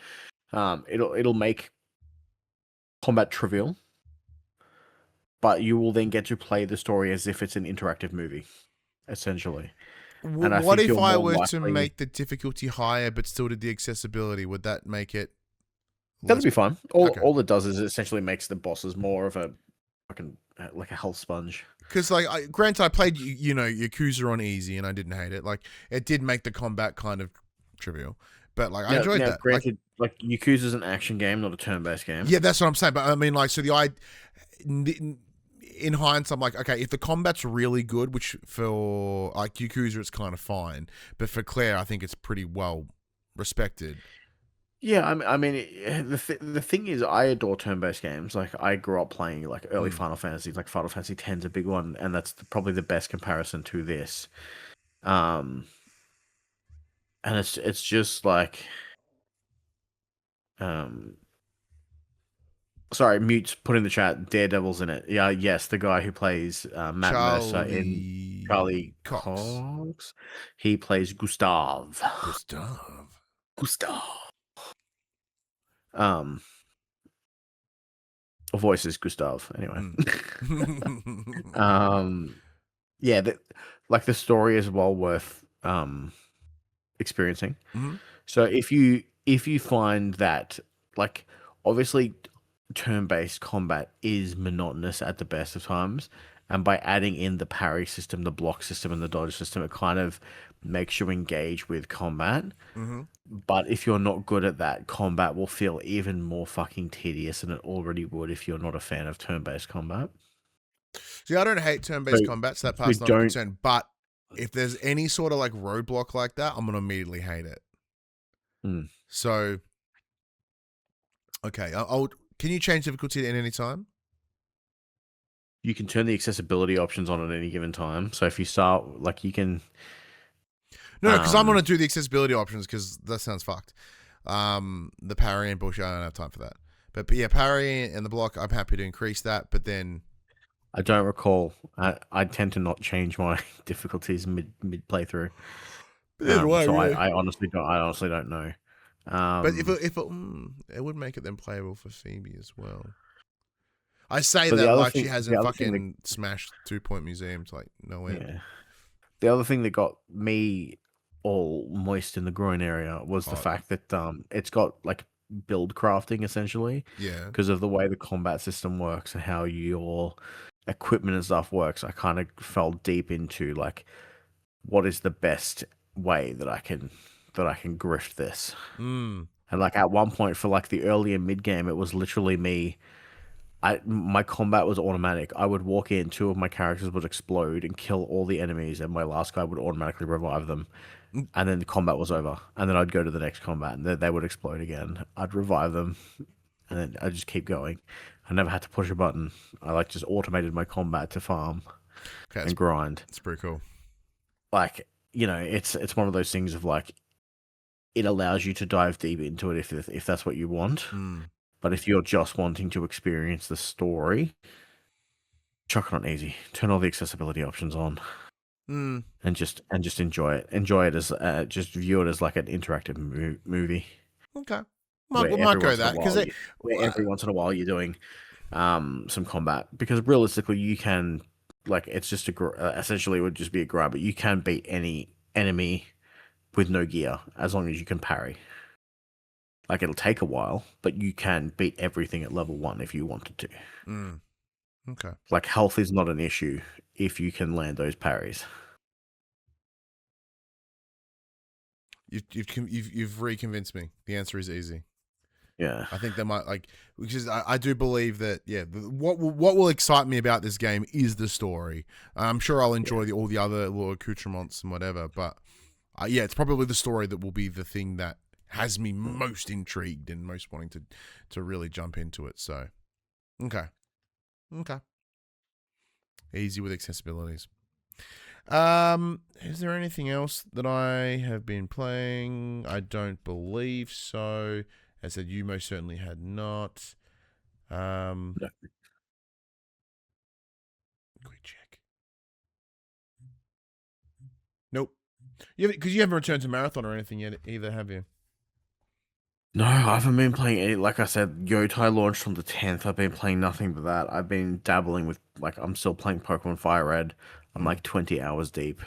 It'll make combat trivial, but you will then get to play the story as if it's an interactive movie, essentially. And I What think if you're I more were to likely. make the difficulty higher but still did the accessibility? Would that make it That'll less? be fun. Okay. All it does is it essentially makes the bosses more of a fucking like a health sponge. Because, like, granted, I played, Yakuza on easy and I didn't hate it. Like, it did make the combat kind of trivial. But, like, I enjoyed that. Granted, like Yakuza's an action game, not a turn-based game. Yeah, that's what I'm saying. But, I mean, like, so in hindsight, I'm like, okay, if the combat's really good, which for, like, Yakuza, it's kind of fine. But for Claire, I think it's pretty well respected. Yeah, I mean, the thing is, I adore turn-based games. Like, I grew up playing like early Final Fantasies, like Final Fantasy X is a big one, and that's probably the best comparison to this. And it's just like, sorry, Mute's put in the chat. Daredevil's in it. Yeah, yes, the guy who plays Matt Mercer in Charlie Cox. He plays Gustav. Voice is Gustav. Anyway. Yeah, like the story is well worth experiencing. Mm-hmm. So if you find that, like, obviously turn-based combat is monotonous at the best of times, and by adding in the parry system, the block system, and the dodge system, it kind of makes you engage with combat. Mm-hmm. But if you're not good at that, combat will feel even more fucking tedious than it already would if you're not a fan of turn-based combat. See, I don't hate turn-based combat, so that part's not a concern. But if there's any sort of like roadblock like that, I'm gonna immediately hate it. So, okay, can you change difficulty at any time? You can turn the accessibility options on at any given time. So if you start, like, you can. No, because I'm gonna do the accessibility options because that sounds fucked. The parry and bullshit, I don't have time for that. But yeah, parry and the block, I'm happy to increase that. But then I don't recall. I tend to not change my difficulties mid playthrough. So I honestly don't know. But if it would make it then playable for Phoebe as well. I say that like she hasn't fucking smashed 2 Point Museum to like no end. Yeah. The other thing that got me all moist in the groin area was the fact that it's got like build crafting essentially. Yeah. Because of the way the combat system works and how your equipment and stuff works, I kind of fell deep into like what is the best way that I can grift this. And like at one point for like the earlier mid game, it was literally me. My combat was automatic. I would walk in, 2 of my characters would explode and kill all the enemies, and my last guy would automatically revive them. And then the combat was over. And then I'd go to the next combat, and they would explode again. I'd revive them, and then I'd just keep going. I never had to push a button. I like just automated my combat to farm and grind. It's pretty cool. Like, you know, it's one of those things of like, it allows you to dive deep into it if that's what you want. But if you're just wanting to experience the story, chuck it on easy. Turn all the accessibility options on, and just enjoy it. Enjoy it as just view it as like an interactive movie. Okay, we might go that because every once in a while you're doing some combat, because realistically you can, like, it's just essentially it would just be a grab, but you can beat any enemy with no gear as long as you can parry. Like, it'll take a while, but you can beat everything at level 1 if you wanted to. Okay. Like, health is not an issue if you can land those parries. You've reconvinced me. The answer is easy. Yeah. I think they might, like, because I do believe that, yeah, what will excite me about this game is the story. I'm sure I'll enjoy all the other little accoutrements and whatever, but yeah, it's probably the story that will be the thing that has me most intrigued and most wanting to really jump into it. So, okay. Easy with accessibilities. Is there anything else that I have been playing? I don't believe so. As I said, you most certainly had not. No. Quick check. Nope. Because you haven't returned to Marathon or anything yet either, have you? No, I haven't been playing any. Like I said, Yotei launched on the 10th. I've been playing nothing but that. I've been dabbling with, like, I'm still playing Pokemon Fire Red. I'm like 20 hours deep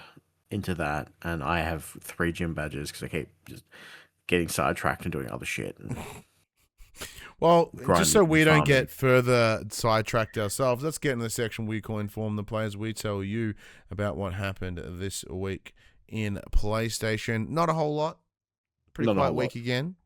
into that, and I have 3 gym badges because I keep just getting sidetracked and doing other shit. And Well, just so grinding we and don't farming. get further sidetracked ourselves, let's get in the section we call Inform the Players. We tell you about what happened this week in PlayStation. Not a whole lot. Pretty Not a quiet whole lot. week again.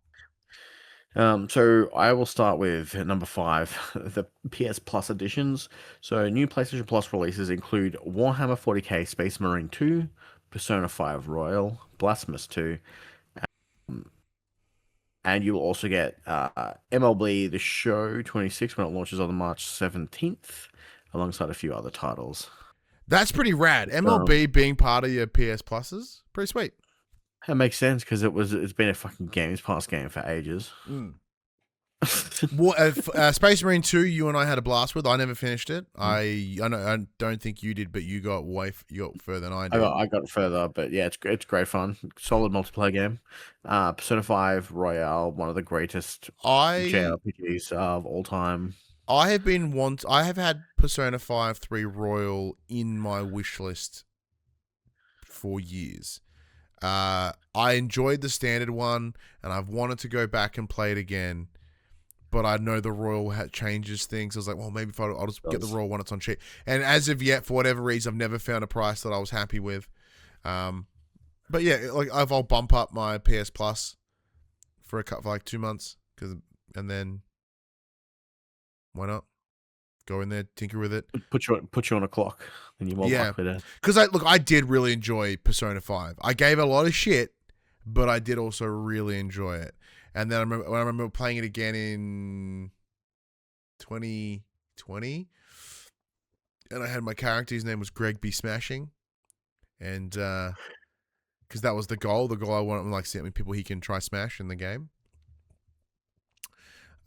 So I will start with number 5, the PS Plus editions. So new PlayStation Plus releases include Warhammer 40k Space Marine 2, Persona 5 Royal, Blasphemous 2, and you will also get MLB The Show 26 when it launches on March 17th, alongside a few other titles. That's pretty rad. MLB being part of your PS Pluses, pretty sweet. That makes sense because it's been a fucking Games Pass game for ages. Well, Space Marine 2, you and I had a blast with. I never finished it. I don't think you did, but you got further than I did. I got further, but yeah, it's great fun. Solid multiplayer game. Persona 5 Royale, one of the greatest JRPGs of all time. I have had Persona 5 3 Royal in my wish list for years. I enjoyed the standard one, and I've wanted to go back and play it again. But I know the Royal changes things. I was like, well, maybe if I'll just get the Royal one. It's on cheap. And as of yet, for whatever reason, I've never found a price that I was happy with. But yeah, like I'll bump up my PS Plus for like 2 months, and then why not go in there, tinker with it, put you on a clock, and you're more likely to. Because I did really enjoy Persona 5. I gave a lot of shit, but I did also really enjoy it. And then I remember playing it again in 2020, and I had my character. His name was Greg B. Smashing, and because that was the goal. The goal I wanted, like, see how many people he can try smash in the game.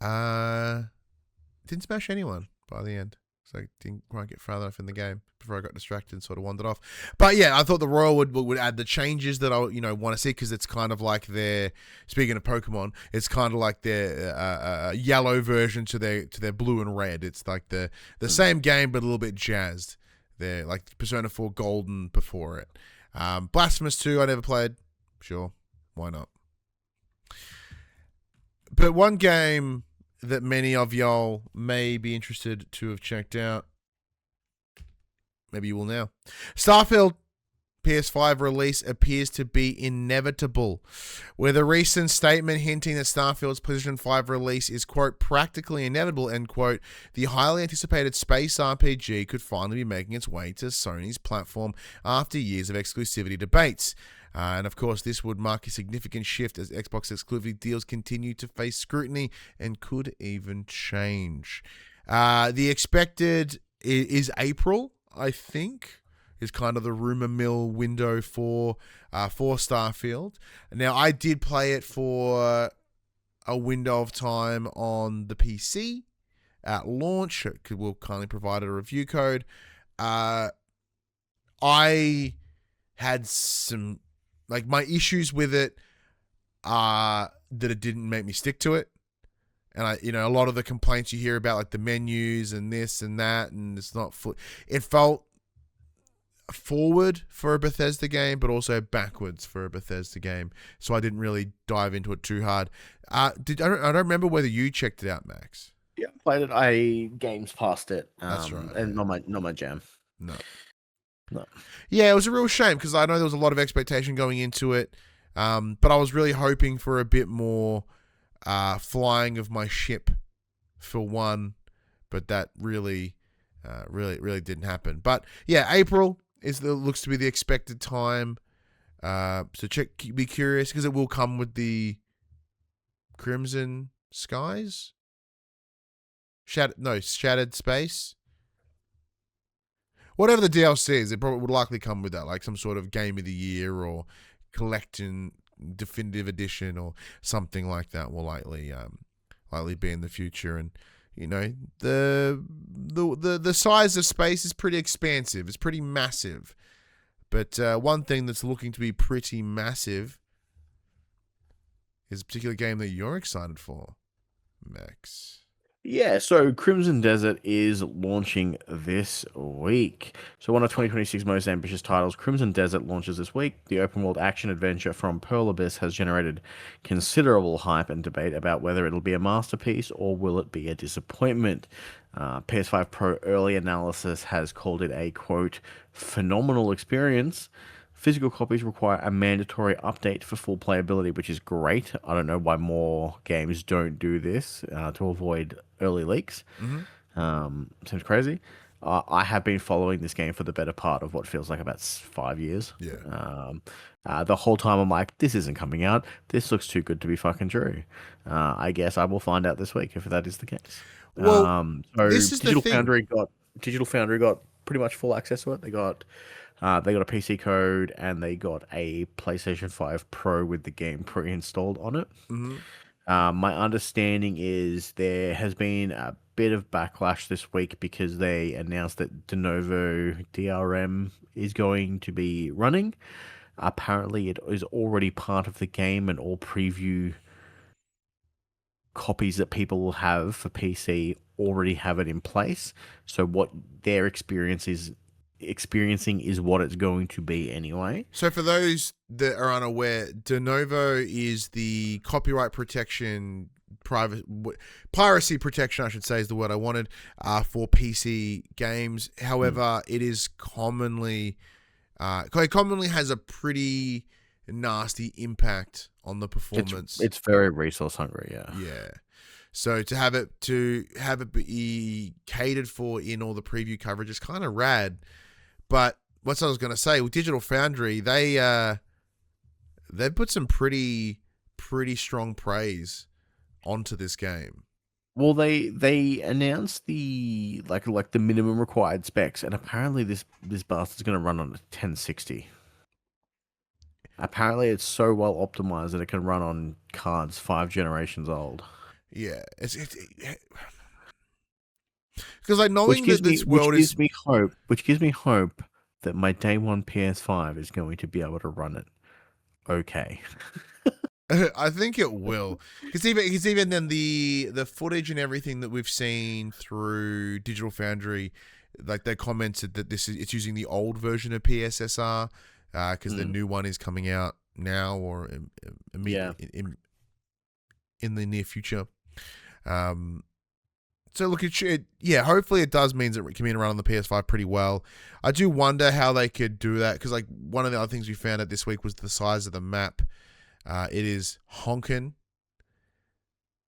Didn't smash anyone by the end, so I didn't quite get far enough in the game before I got distracted and sort of wandered off. But yeah, I thought the Royal would add the changes that I want to see, because it's kind of like their, speaking of Pokemon, it's kind of like their yellow version to their blue and red. It's like the same game but a little bit jazzed. They're like Persona 4 Golden before it. Blasphemous 2 I never played. Sure, why not? But one game that many of y'all may be interested to have checked out, maybe you will now. Starfield PS5 release appears to be inevitable, with a recent statement hinting that Starfield's PlayStation 5 release is, quote, practically inevitable, end quote. The highly anticipated space RPG could finally be making its way to Sony's platform after years of exclusivity debates. And of course, this would mark a significant shift as Xbox exclusivity deals continue to face scrutiny and could even change. The expected is April, I think, is kind of the rumor mill window for Starfield. Now, I did play it for a window of time on the PC at launch. We'll kindly provide a review code. I had some, like, my issues with it are that it didn't make me stick to it. And a lot of the complaints you hear about, like the menus and this and that, and it's not it felt forward for a Bethesda game, but also backwards for a Bethesda game. So I didn't really dive into it too hard. I don't remember whether you checked it out, Max. Yeah, played it. I games past it. That's right. And not my jam. No. No. Yeah, it was a real shame, because I know there was a lot of expectation going into it, but I was really hoping for a bit more flying of my ship for one, but that really didn't happen. But yeah, April looks to be the expected time. So be curious, because it will come with the Crimson Skies, Shattered Space. whatever the DLC is, it probably would likely come with that, like some sort of Game of the Year or collection definitive edition or something like that will likely be in the future. And the size of space is pretty expansive. It's pretty massive. But one thing that's looking to be pretty massive is a particular game that you're excited for, Max. Yeah, so Crimson Desert is launching this week. So one of 2026 most ambitious titles, Crimson Desert, launches this week. The open-world action-adventure from Pearl Abyss has generated considerable hype and debate about whether it'll be a masterpiece or will it be a disappointment. PS5 Pro early analysis has called it a, quote, phenomenal experience. Physical copies require a mandatory update for full playability, which is great. I don't know why more games don't do this to avoid early leaks. Seems crazy. I have been following this game for the better part of what feels like about 5 years. Yeah. The whole time I'm like, this isn't coming out. This looks too good to be fucking true. I guess I will find out this week if that is the case. Well, so this is Digital the thing. Digital Foundry got pretty much full access to it. They got a PC code and they got a PlayStation 5 Pro with the game pre-installed on it. My understanding is there has been a bit of backlash this week because they announced that de novo DRM is going to be running. Apparently, it is already part of the game, and all preview copies that people will have for PC already have it in place. So what their experiencing is what it's going to be anyway. So for those that are unaware, de novo is the copyright protection, piracy protection, I should say, is the word I wanted, for PC games. However, it is commonly has a pretty nasty impact on the performance. It's very resource hungry, yeah. Yeah. So to have it be catered for in all the preview coverage is kind of rad. But what I was going to say, with Digital Foundry, they put some pretty strong praise onto this game. Well, they announced the like the minimum required specs, and apparently this bastard's going to run on a 1060. Apparently, it's so well optimized that it can run on cards 5 generations old. Yeah, because like knowing that this world which gives me hope that my day one PS5 is going to be able to run it. Okay. I think it will, because even then the footage and everything that we've seen through Digital Foundry, like they commented that it's using the old version of PSSR, because the new one is coming out now or in the near future. So look, hopefully it does means it can be run on the PS5 pretty well. I do wonder how they could do that, because like one of the other things we found out this week was the size of the map. It is honkin'.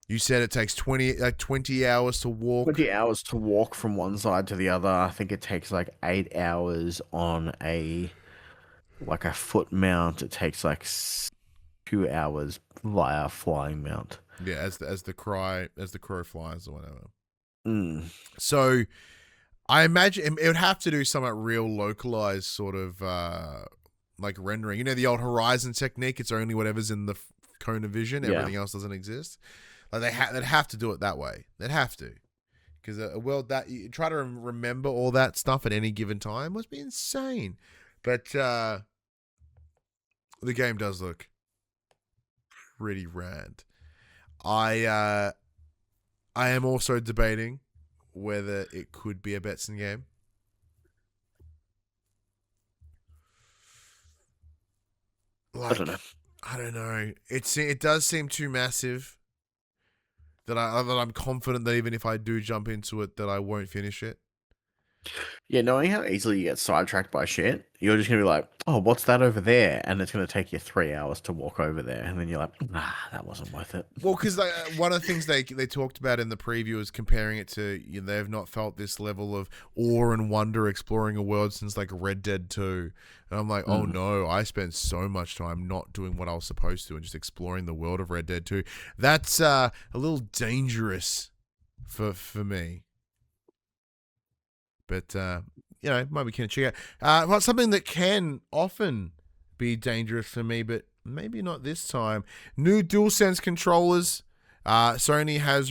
You said it takes 20 hours to walk. 20 hours to walk from one side to the other. I think it takes like 8 hours on a foot mount. It takes like 2 hours via flying mount. Yeah, as the crow flies or whatever. So I imagine it would have to do some real localized sort of like rendering. You know, the old Horizon technique. It's only whatever's in the cone of vision. Everything else doesn't exist. Like they'd have to do it that way. They'd have to, because a world that you try to remember all that stuff at any given time must be insane. But the game does look pretty rad. I am also debating whether it could be a Betson game. Like, I don't know. It does seem too massive that I'm confident that even if I do jump into it, that I won't finish it. Yeah, knowing how easily you get sidetracked by shit, you're just going to be like, oh, what's that over there? And it's going to take you 3 hours to walk over there. And then you're like, that wasn't worth it. Well, because one of the things they talked about in the preview is comparing it to, they have not felt this level of awe and wonder exploring a world since like Red Dead 2. And I'm like, oh no, I spent so much time not doing what I was supposed to and just exploring the world of Red Dead 2. That's a little dangerous for me. But might be keen to check out. But something that can often be dangerous for me, but maybe not this time. New DualSense controllers. Sony has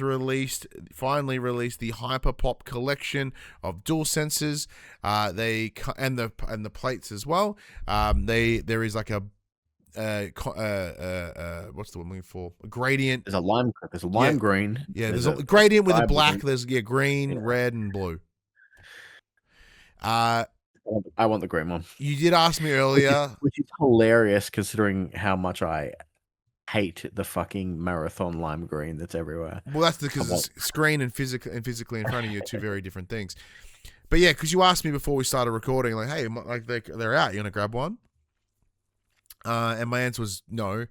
finally released the Hyperpop collection of DualSenses. And the plates as well. There is like a what's the one I'm looking for? A gradient. There's a lime green. Yeah, there's a gradient with a black. Green. There's green, red, and blue. I want the green one. You did ask me earlier, which is hilarious considering how much I hate the fucking marathon lime green that's everywhere. Well, that's because screen and physically in front of you are two very different things. But yeah, because you asked me before we started recording, like, hey, like they're out. You gonna grab one? And my answer was no,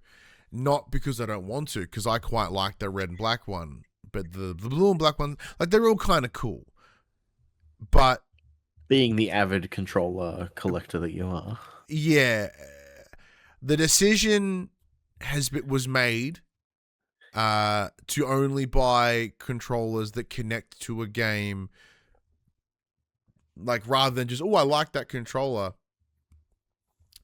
not because I don't want to, because I quite like the red and black one, but the blue and black one, like they're all kind of cool. But being the avid controller collector that you are, yeah, the decision was made to only buy controllers that connect to a game, like rather than just, oh, I like that controller.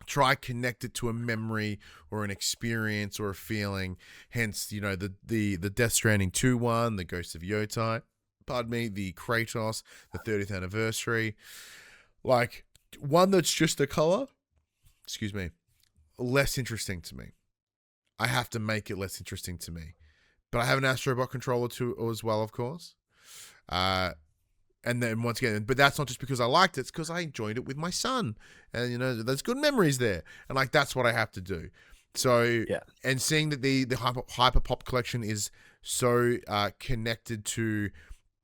Try connect it to a memory or an experience or a feeling. Hence, the Death Stranding 2 one, the Ghost of Yotei, the Kratos, the 30th anniversary. Like, one that's just a color, less interesting to me. I have to make it less interesting to me. But I have an Astrobot controller too as well, of course. And then once again, but that's not just because I liked it, it's because I enjoyed it with my son. And, there's good memories there. And, like, that's what I have to do. So, yeah. And seeing that the Hyperpop collection is so connected to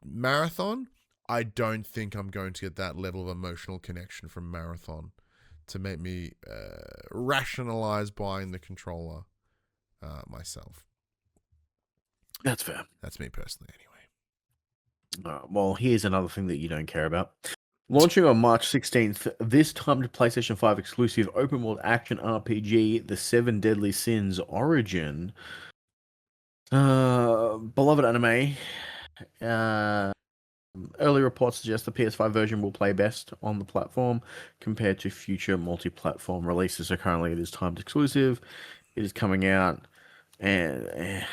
Marathon, I don't think I'm going to get that level of emotional connection from Marathon to make me rationalize buying the controller myself. That's fair. That's me personally, anyway. Well, here's another thing that you don't care about. Launching on March 16th, this time to PlayStation 5 exclusive open world action RPG, The Seven Deadly Sins Origin. Beloved anime. Early reports suggest the PS5 version will play best on the platform compared to future multi-platform releases. So currently it is timed exclusive. It is coming out, and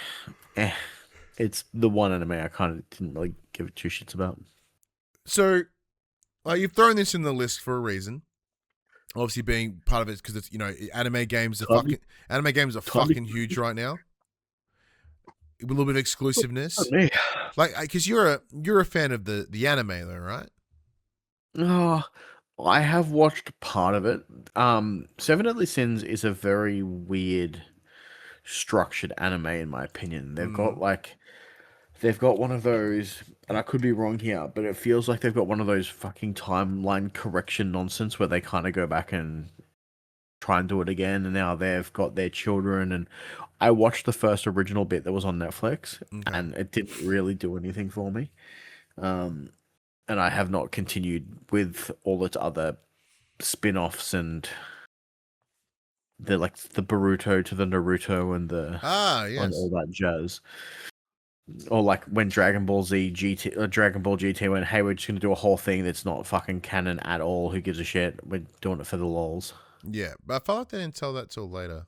it's the one anime I kind of didn't really give it two shits about. So, you've thrown this in the list for a reason. Obviously, being part of it because it's anime games are fucking huge right now. A little bit of exclusiveness, like because you're a fan of the anime though, right? Oh, I have watched part of it. Seven Deadly Sins is a very weird structured anime in my opinion. They've got one of those, and I could be wrong here, but it feels like they've got one of those fucking timeline correction nonsense where they kind of go back and try and do it again, and now they've got their children. And I watched the first original bit that was on Netflix, and it didn't really do anything for me. And I have not continued with all its other spin-offs and the Boruto to the Naruto and and all that jazz. Or like when Dragon Ball GT went, hey, we're just gonna do a whole thing that's not fucking canon at all. Who gives a shit? We're doing it for the lols. Yeah, but I felt like they didn't tell that till later.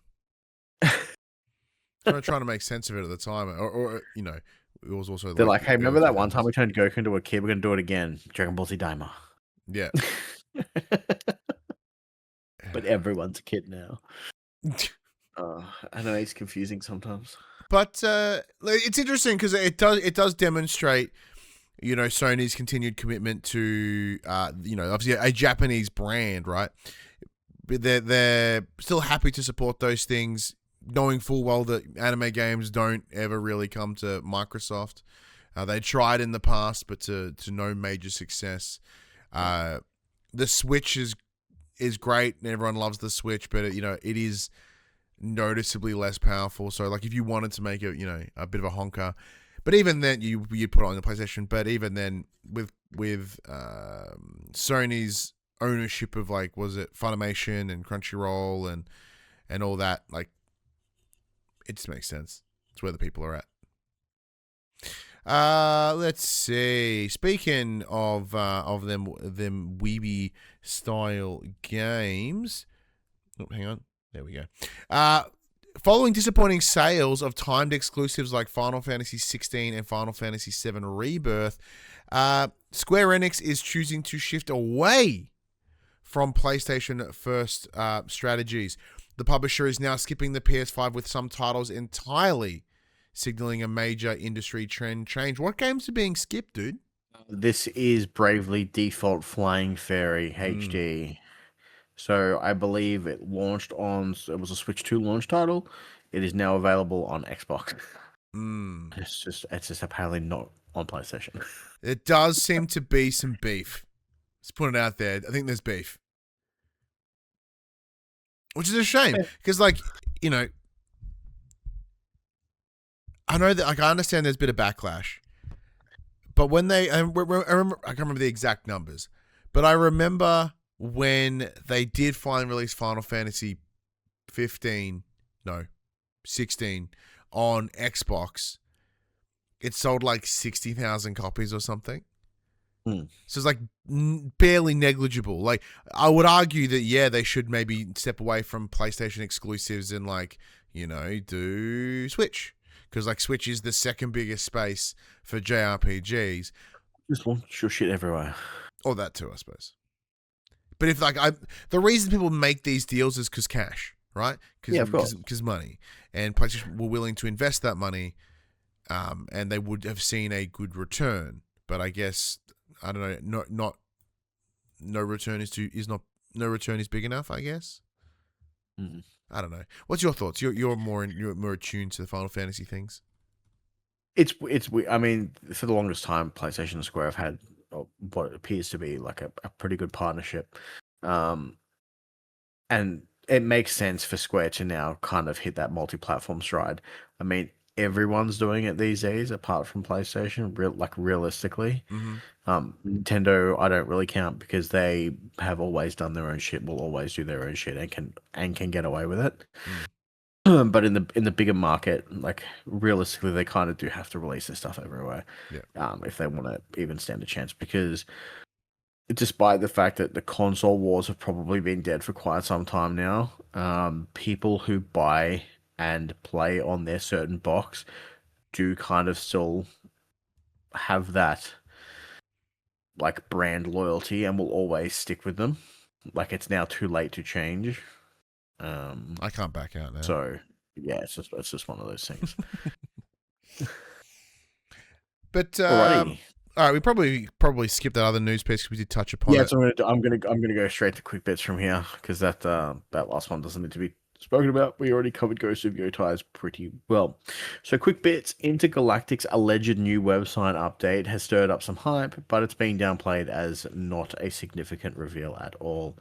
Trying to make sense of it at the time, or it was also they're like, hey, remember that one time we turned Goku into a kid? We're gonna do it again. Dragon Ball Z Daima. Yeah. But everyone's a kid now. I know it's confusing sometimes. But it's interesting because it does demonstrate, Sony's continued commitment to, obviously a Japanese brand, right? But they're still happy to support those things, knowing full well that anime games don't ever really come to Microsoft. They tried in the past, but to no major success. The Switch is great, and everyone loves the Switch, but it is noticeably less powerful. So like if you wanted to make it, a bit of a honker, but even then you'd put it on the PlayStation. But even then with Sony's ownership of was it Funimation and Crunchyroll and all that, like it just makes sense. It's where the people are at. Let's see. Speaking of them weeby style games. Oh, hang on. There we go. Following disappointing sales of timed exclusives like Final Fantasy 16 and Final Fantasy 7 Rebirth, Square Enix is choosing to shift away from PlayStation first strategies. The publisher is now skipping the PS5 with some titles entirely, signaling a major industry trend change. What games are being skipped, dude? This is Bravely Default Flying Fairy HD. So I believe it launched on. It was a Switch 2 launch title. It is now available on Xbox. It's just apparently not on PlayStation. It does seem to be some beef. Let's put it out there. I think there's beef. Which is a shame. Because, like, you know, I know that, like, I understand there's a bit of backlash. But when they, I can't remember the exact numbers, but I remember when they did finally release Final Fantasy 16 on Xbox, it sold like 60,000 copies or something. So it's like barely negligible. Like, I would argue that, yeah, they should maybe step away from PlayStation exclusives and, like, you know, do Switch. Because, like, Switch is the second biggest space for JRPGs. Just launch your shit everywhere. Or that too, I suppose. But if, like, the reason people make these deals is because cash, right? Yeah, of course. Because money. And PlayStation were willing to invest that money, and they would have seen a good return. But I guess, I don't know, no return is big enough, I guess. Mm-hmm. I don't know. What's your thoughts? You're more attuned to the Final Fantasy things. It's. I mean, for the longest time, PlayStation and Square have had what appears to be like a pretty good partnership, and it makes sense for Square to now kind of hit that multi-platform stride. I mean, everyone's doing it these days, apart from PlayStation. Realistically, Nintendo, I don't really count because they have always done their own shit, will always do their own shit, and can get away with it. But in the bigger market, like, realistically, they kind of do have to release this stuff everywhere, if they want to even stand a chance. Because despite the fact that the console wars have probably been dead for quite some time now, people who buy and play on their certain box do kind of still have that, like, brand loyalty and will always stick with them. Like, it's now too late to change. I can't back out now. So yeah, it's just one of those things. But all right, we probably skipped that other news piece because we did touch upon it. Yeah, so I'm gonna go straight to quick bits from here because that last one doesn't need to be spoken about. We already covered Ghost of Yotei pretty well. So quick bits: Intergalactic's alleged new website update has stirred up some hype, but it's being downplayed as not a significant reveal at all.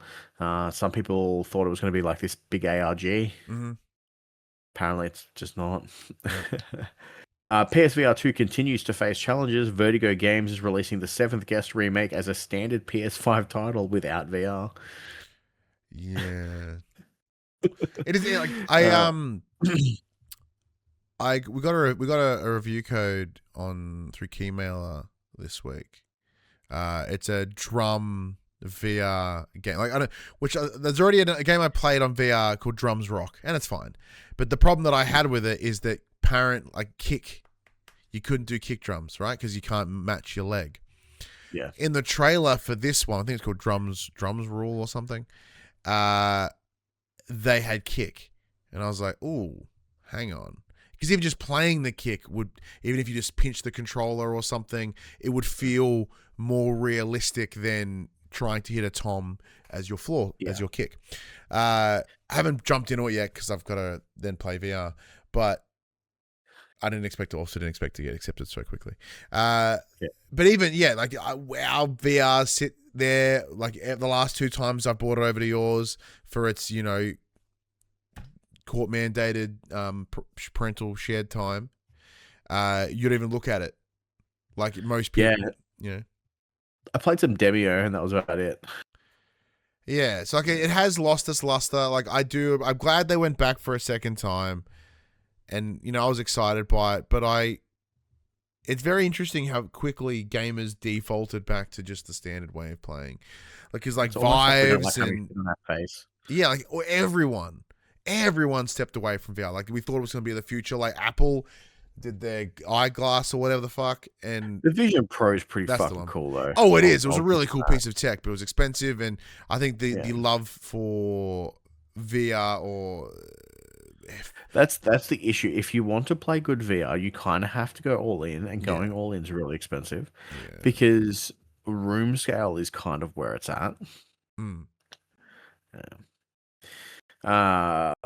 Some people thought it was going to be like this big ARG. Apparently, it's just not. PSVR 2 continues to face challenges. Vertigo Games is releasing the 7th Guest remake as a standard PS5 title without VR. Yeah. It is like we got a review code through Keymailer this week. It's a drum VR game. Like, there's already a game I played on VR called Drums Rock, and it's fine. But the problem that I had with it is that kick, you couldn't do kick drums, right? Because you can't match your leg. Yeah. In the trailer for this one, I think it's called Drums Rule or something. They had kick, and I was like, "Ooh, hang on," because even just playing the kick even if you just pinch the controller or something, it would feel more realistic than trying to hit a tom as your floor, as your kick. I haven't jumped into it yet because I've got to then play VR, but I didn't expect to get accepted so quickly. But even, like, our VR sit there, like, the last 2 times I brought it over to yours for its, court mandated parental shared time, you'd even look at it. Like most people, I played some Demio and that was about it. Yeah, so, like, it has lost its luster. Like, I'm glad they went back for a second time. And, I was excited by it, but it's very interesting how quickly gamers defaulted back to just the standard way of playing. Like, cause like It's almost like we don't like Vives having and shit on that face. yeah, like everyone stepped away from VR. Like we thought it was going to be the future. Like Apple did their eyeglass or whatever the fuck, and The Vision Pro is pretty that's the fucking one. cool though. Oh, it is. It was a I'll really give cool it that. piece of tech, but it was expensive, and I think the love for VR or That's the issue. If you want to play good VR, you kind of have to go all in, and going all in is really expensive because room scale is kind of where it's at. Mm.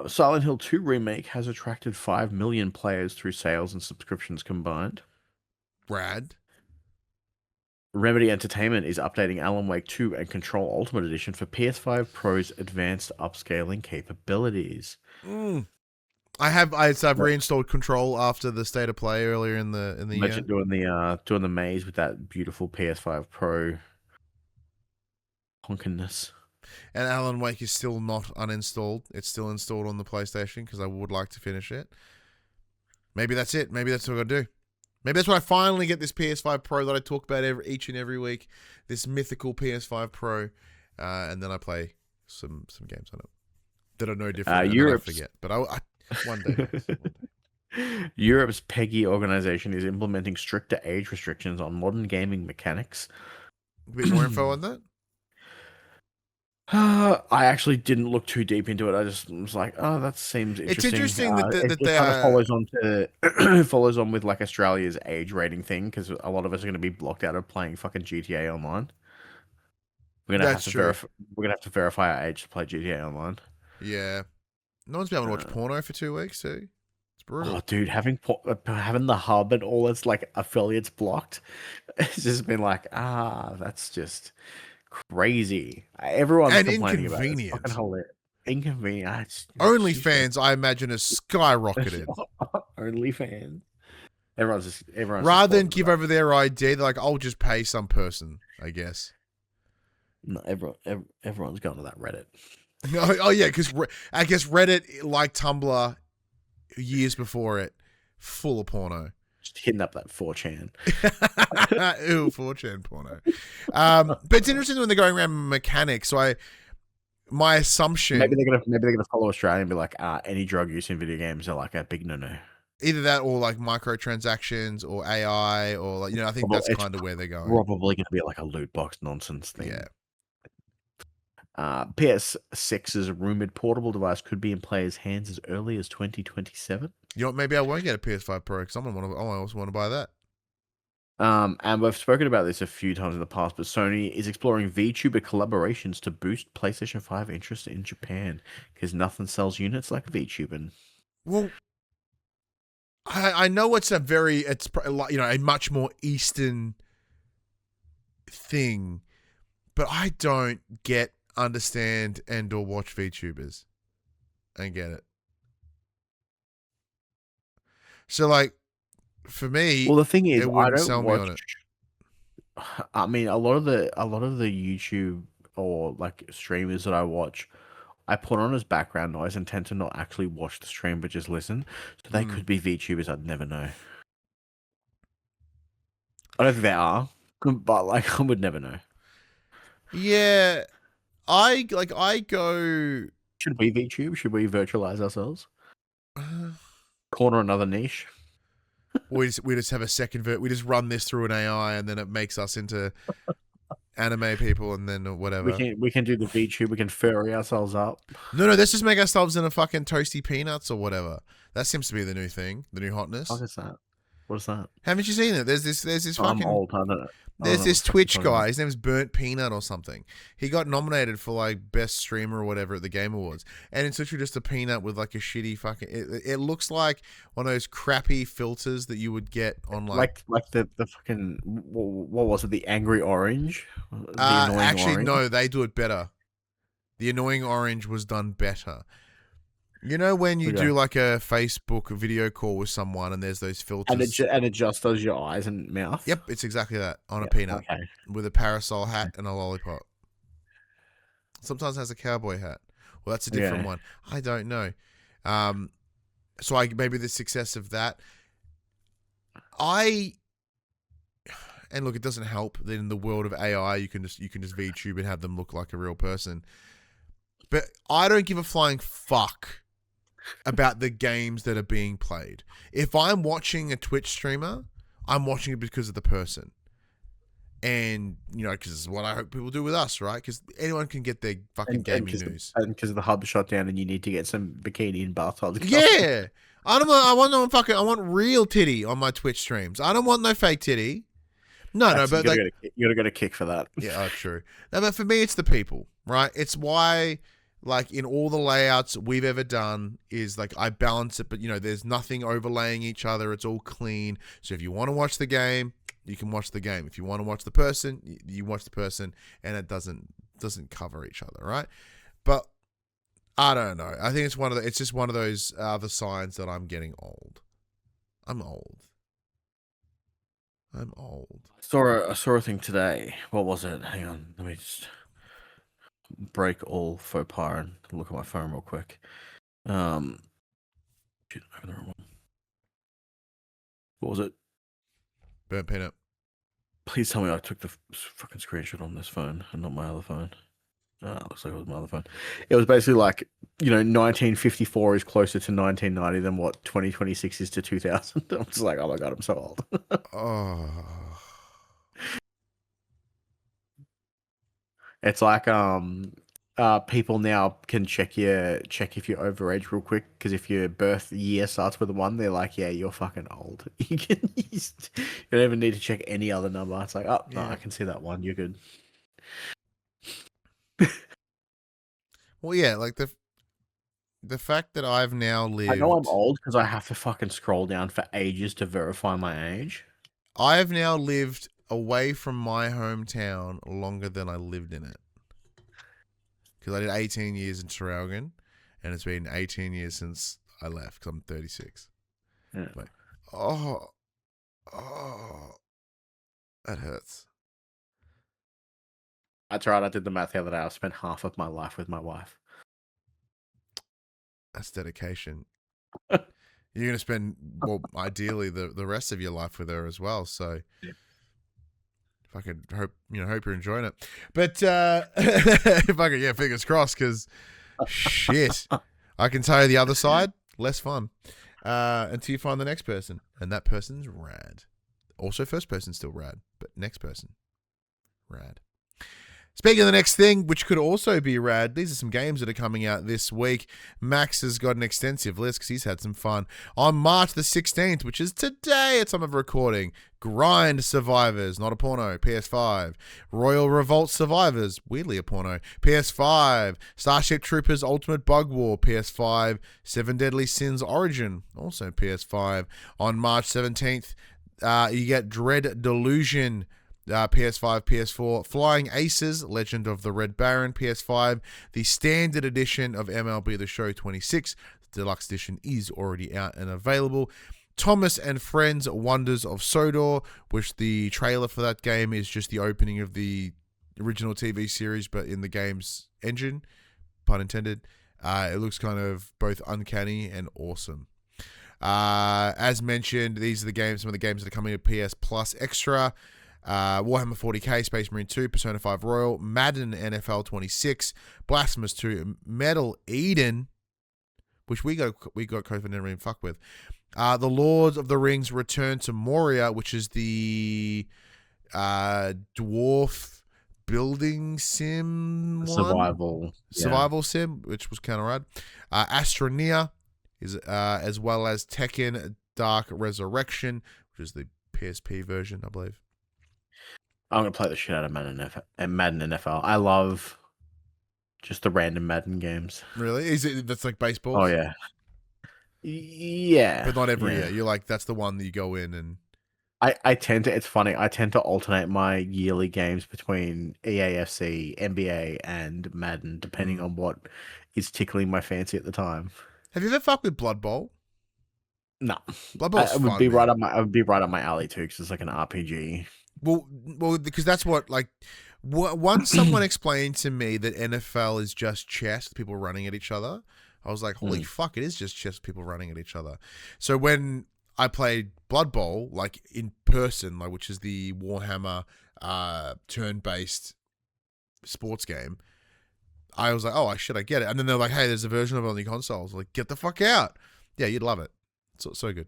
Silent Hill 2 Remake has attracted 5 million players through sales and subscriptions combined. Brad. Remedy Entertainment is updating Alan Wake 2 and Control Ultimate Edition for PS5 Pro's advanced upscaling capabilities. I've reinstalled Control after the state of play earlier in the year. Imagine doing the maze with that beautiful PS5 Pro honkiness. And Alan Wake is still not uninstalled. It's still installed on the PlayStation because I would like to finish it. Maybe that's it. Maybe that's what I do. Maybe that's when I finally get this PS5 Pro that I talk about each and every week. This mythical PS5 Pro, and then I play some games on it that are no different. And I forget, but I one day. Europe's PEGI organization is implementing stricter age restrictions on modern gaming mechanics. A bit more info on that. I actually didn't look too deep into it. I just was like, "Oh, that seems interesting." It's interesting that it they kind of follows on with like Australia's age rating thing, because a lot of us are going to be blocked out of playing fucking GTA Online. We're gonna have to verify our age to play GTA Online. Yeah, no one's been able to watch porno for 2 weeks too. It's brutal. Oh, dude, having the hub and all its like affiliates blocked, it's just been like, that's just crazy. Everyone's complaining about it. It's fucking hilarious. Inconvenient. OnlyFans, I imagine, has skyrocketed. OnlyFans. Everyone's rather than give over their ID, they're like, I'll just pay some person, I guess. No, everyone's going to that Reddit. Oh yeah, because I guess Reddit, like Tumblr, years before it, full of porno. Just hitting up that 4chan. Ooh, 4chan porno. But it's interesting when they're going around mechanics. So my assumption, maybe they're gonna follow Australia and be like, any drug use in video games are like a big no. Either that or like microtransactions or AI or like, I think that's kind of where they're going. Probably gonna be like a loot box nonsense thing. Yeah. PS6's rumored portable device could be in players' hands as early as 2027. You know what? Maybe I won't get a PS5 Pro because I also want to buy that. And we've spoken about this a few times in the past, but Sony is exploring VTuber collaborations to boost PlayStation 5 interest in Japan because nothing sells units like VTubing. Well, I know it's a much more Eastern thing, but I don't understand and or watch VTubers and get it. So like for me, well, the thing is, it wouldn't sell me on it. I mean, a lot of the YouTube or like streamers that I watch, I put on as background noise and tend to not actually watch the stream but just listen. So they could be VTubers I'd never know. I don't think they are, but like I would never know. Yeah, I go. Should we VTube? Should we virtualize ourselves? Corner another niche. We just have a second we just run this through an AI and then it makes us into anime people and then whatever. We can do the VTube. We can furry ourselves up. No, let's just make ourselves into fucking toasty peanuts or whatever. That seems to be the new thing, the new hotness. What is that? What is that? Haven't you seen it? There's this fucking. I'm old. I don't know. There's this Twitch guy. His name's Burnt Peanut or something. He got nominated for like best streamer or whatever at the Game Awards, and it's literally just a peanut with like a shitty fucking. It looks like one of those crappy filters that you would get on like the fucking what was it? The angry orange. Actually, orange? No, they do it better. The annoying orange was done better. You know when you do like a Facebook video call with someone and there's those filters and it just does your eyes and mouth? Yep, it's exactly that on a peanut with a parasol hat and a lollipop. Sometimes it has a cowboy hat. Well, that's a different one. I don't know. So maybe the success of that. I And look, it doesn't help that in the world of AI, you can just VTube and have them look like a real person. But I don't give a flying fuck about the games that are being played. If I'm watching a Twitch streamer, I'm watching it because of the person. And, you know, because this is what I hope people do with us, right? Because anyone can get their fucking gaming news. And because the hub shut down and you need to get some bikini and bathtub. Yeah. I want real titty on my Twitch streams. I don't want no fake titty. No, but you gotta get a kick for that. Yeah, true. No, but for me, it's the people, right? It's why, like, in all the layouts we've ever done, is like I balance it, but you know, there's nothing overlaying each other. It's all clean. So if you want to watch the game, you can watch the game. If you want to watch the person, you watch the person, and it doesn't cover each other, right? But I don't know. I think it's just one of those other signs that I'm getting old. I'm old. I saw a thing today. What was it? Hang on. Let me just break all faux pas and look at my phone real quick. Shit, open the wrong one. What was it? Burnt peanut. Please tell me I took the fucking screenshot on this phone and not my other phone. Looks like it was my other phone. It was basically like, you know, 1954 is closer to 1990 than what 2026 is to 2000. I'm just like, oh my God, I'm so old. Oh. It's like people now can check if you're overage real quick, because if your birth year starts with a 1, they're like, yeah, you're fucking old. You don't even need to check any other number. It's like, oh, no, I can see that 1. You're good. Well, yeah, like the fact that I've now lived... I know I'm old because I have to fucking scroll down for ages to verify my age. I've now lived away from my hometown longer than I lived in it. Because I did 18 years in Traralgon, and it's been 18 years since I left, because I'm 36. Yeah. Like, oh, that hurts. That's right. I did the math the other day. I spent half of my life with my wife. That's dedication. You're going to spend, well, ideally the rest of your life with her as well. So, if I could hope you're enjoying it. But if I could, fingers crossed. Because shit, I can tell you the other side, less fun. Until you find the next person, and that person's rad. Also, first person's still rad, but next person, rad. Speaking of the next thing, which could also be rad, these are some games that are coming out this week. Max has got an extensive list because he's had some fun. On March the 16th, which is today at time of recording, Grind Survivors, not a porno, PS5. Royal Revolt Survivors, weirdly a porno, PS5. Starship Troopers Ultimate Bug War, PS5. Seven Deadly Sins Origin, also PS5. On March 17th, you get Dread Delusion, PS5, PS4, Flying Aces, Legend of the Red Baron, PS5, the standard edition of MLB The Show 26, the deluxe edition is already out and available. Thomas and Friends, Wonders of Sodor, which the trailer for that game is just the opening of the original TV series, but in the game's engine, pun intended. It looks kind of both uncanny and awesome. As mentioned, these are some of the games that are coming to PS Plus Extra. Warhammer 40k, Space Marine 2, Persona 5 Royal, Madden NFL 26, Blasphemous 2, Metal Eden, which we got COVID never even fuck with. The Lords of the Rings Return to Moria, which is the dwarf building sim survival sim, which was kind of rad. Astroneer is as well as Tekken Dark Resurrection, which is the PSP version, I believe. I'm going to play the shit out of Madden NFL. I love just the random Madden games. Really? Is it that's like baseball? Oh, yeah. Yeah. But not every year. You're like, that's the one that you go in and... it's funny, I tend to alternate my yearly games between EAFC, NBA, and Madden, depending on what is tickling my fancy at the time. Have you ever fucked with Blood Bowl? No. Blood Bowl's I would be right up my alley, too, because it's like an RPG. Well, because that's what, like, once someone explained to me that NFL is just chess, people running at each other, I was like, holy fuck, it is just chess, people running at each other. So when I played Blood Bowl like in person, like which is the Warhammer turn-based sports game. I was like, oh, I get it. And then they're like, hey, there's a version of it on the consoles. Like, get the fuck out. Yeah, you'd love it. So good.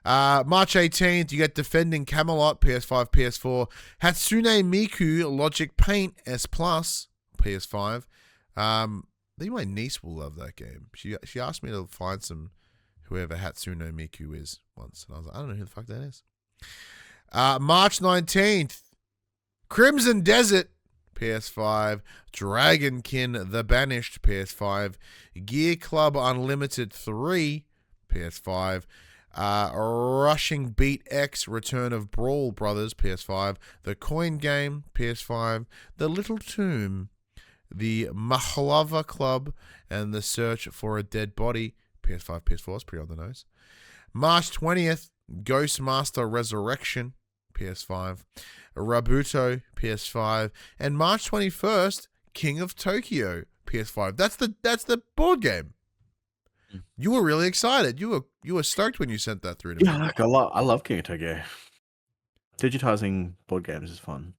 March 18th, you get Defending Camelot, PS5, PS4. Hatsune Miku, Logic Paint, S Plus, PS5. I think my niece will love that game. She asked me to find some whoever Hatsune Miku is once. And I was like, I don't know who the fuck that is. March 19th, Crimson Desert, PS5. Dragonkin The Banished, PS5. Gear Club Unlimited 3, PS5. Rushing Beat X, Return of Brawl Brothers, PS5. The Coin Game, PS5. The Little Tomb. The Mahlava Club and The Search for a Dead Body, PS5, PS4. It's pretty on the nose. March 20th, Ghostmaster Resurrection, PS5. Rabuto, PS5. And March 21st, King of Tokyo, PS5. That's the board game. You were really excited. You were stoked when you sent that through to me. Yeah, I love King of Tokyo. Digitizing board games is fun.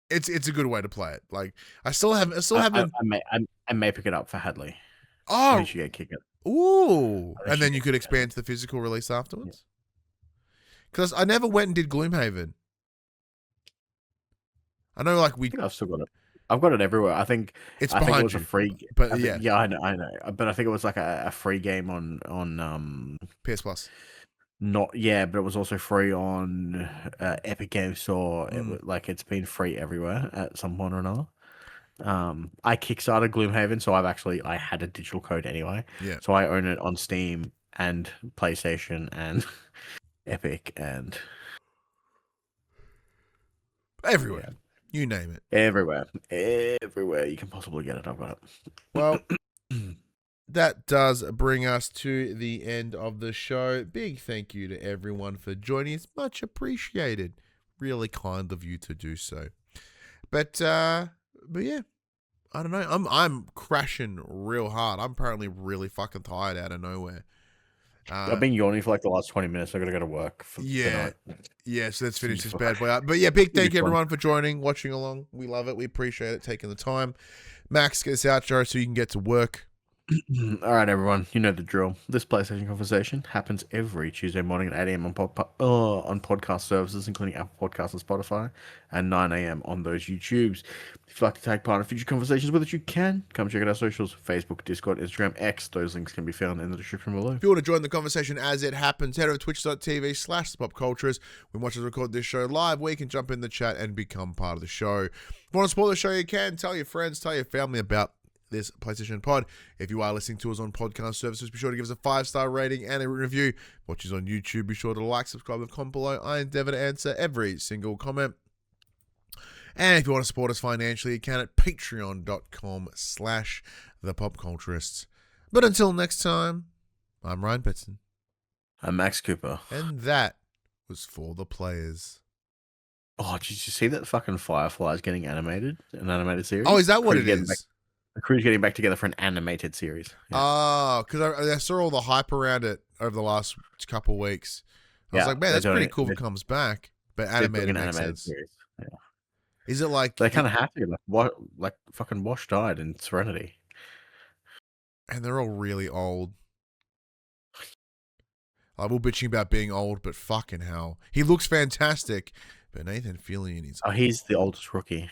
It's a good way to play it. Like I may pick it up for Hadley. Oh, you get kicked. Ooh, and then you could expand to the physical release afterwards. Because I never went and did Gloomhaven. I know, like I've still got it. I've got it everywhere. I think it was a free. But I know. But I think it was like a free game on PS Plus. But it was also free on Epic Games Store. It's been free everywhere at some point or another. I kickstarted Gloomhaven, so I had a digital code anyway. Yeah. So I own it on Steam and PlayStation and Epic and everywhere. Yeah. You name it. Everywhere you can possibly get it, I've got it. Well, that does bring us to the end of the show. Big thank you to everyone for joining. It's much appreciated. Really kind of you to do so. But yeah, I don't know. I'm crashing real hard. I'm apparently really fucking tired out of nowhere. I've been yawning for like the last 20 minutes. I gotta go to work. Tonight. Yeah. So let's finish this bad boy out. But yeah, big thank you everyone for joining, watching along. We love it. We appreciate it. Taking the time. Max, get us out, Joe, so you can get to work. All right, everyone. You know the drill. This PlayStation conversation happens every Tuesday morning at 8 a.m. on podcast services, including Apple Podcasts and Spotify, and 9 a.m. on those YouTubes. If you'd like to take part in future conversations with us, you can. Come check out our socials, Facebook, Discord, Instagram, X. Those links can be found in the description below. If you want to join the conversation as it happens, head over to twitch.tv/thepopculturist. We watch us record this show live, where you can jump in the chat and become part of the show. If you want to support the show, you can. Tell your friends, tell your family about this PlayStation Pod. If you are listening to us on podcast services, be sure to give us a 5-star rating and a review. Watch us on YouTube, be sure to like, subscribe, and comment below. I endeavor to answer every single comment. And if you want to support us financially, you can at patreon.com/thepopculturists. But until next time, I'm Ryan Betson. I'm Max Cooper. And that was For the Players. Oh, did you see that fucking Fireflies getting animated? An animated series? Oh, is that what it is? The crew's getting back together for an animated series. Yeah. Oh, because I saw all the hype around it over the last couple of weeks. I was like, man, that's pretty cool if it comes back. But animated makes sense. Series. Yeah. Is it like... They kind of have to. Like fucking Wash died in Serenity. And they're all really old. Like, we're bitching about being old, but fucking hell. He looks fantastic. But Nathan Fillion is... Oh, he's the oldest rookie.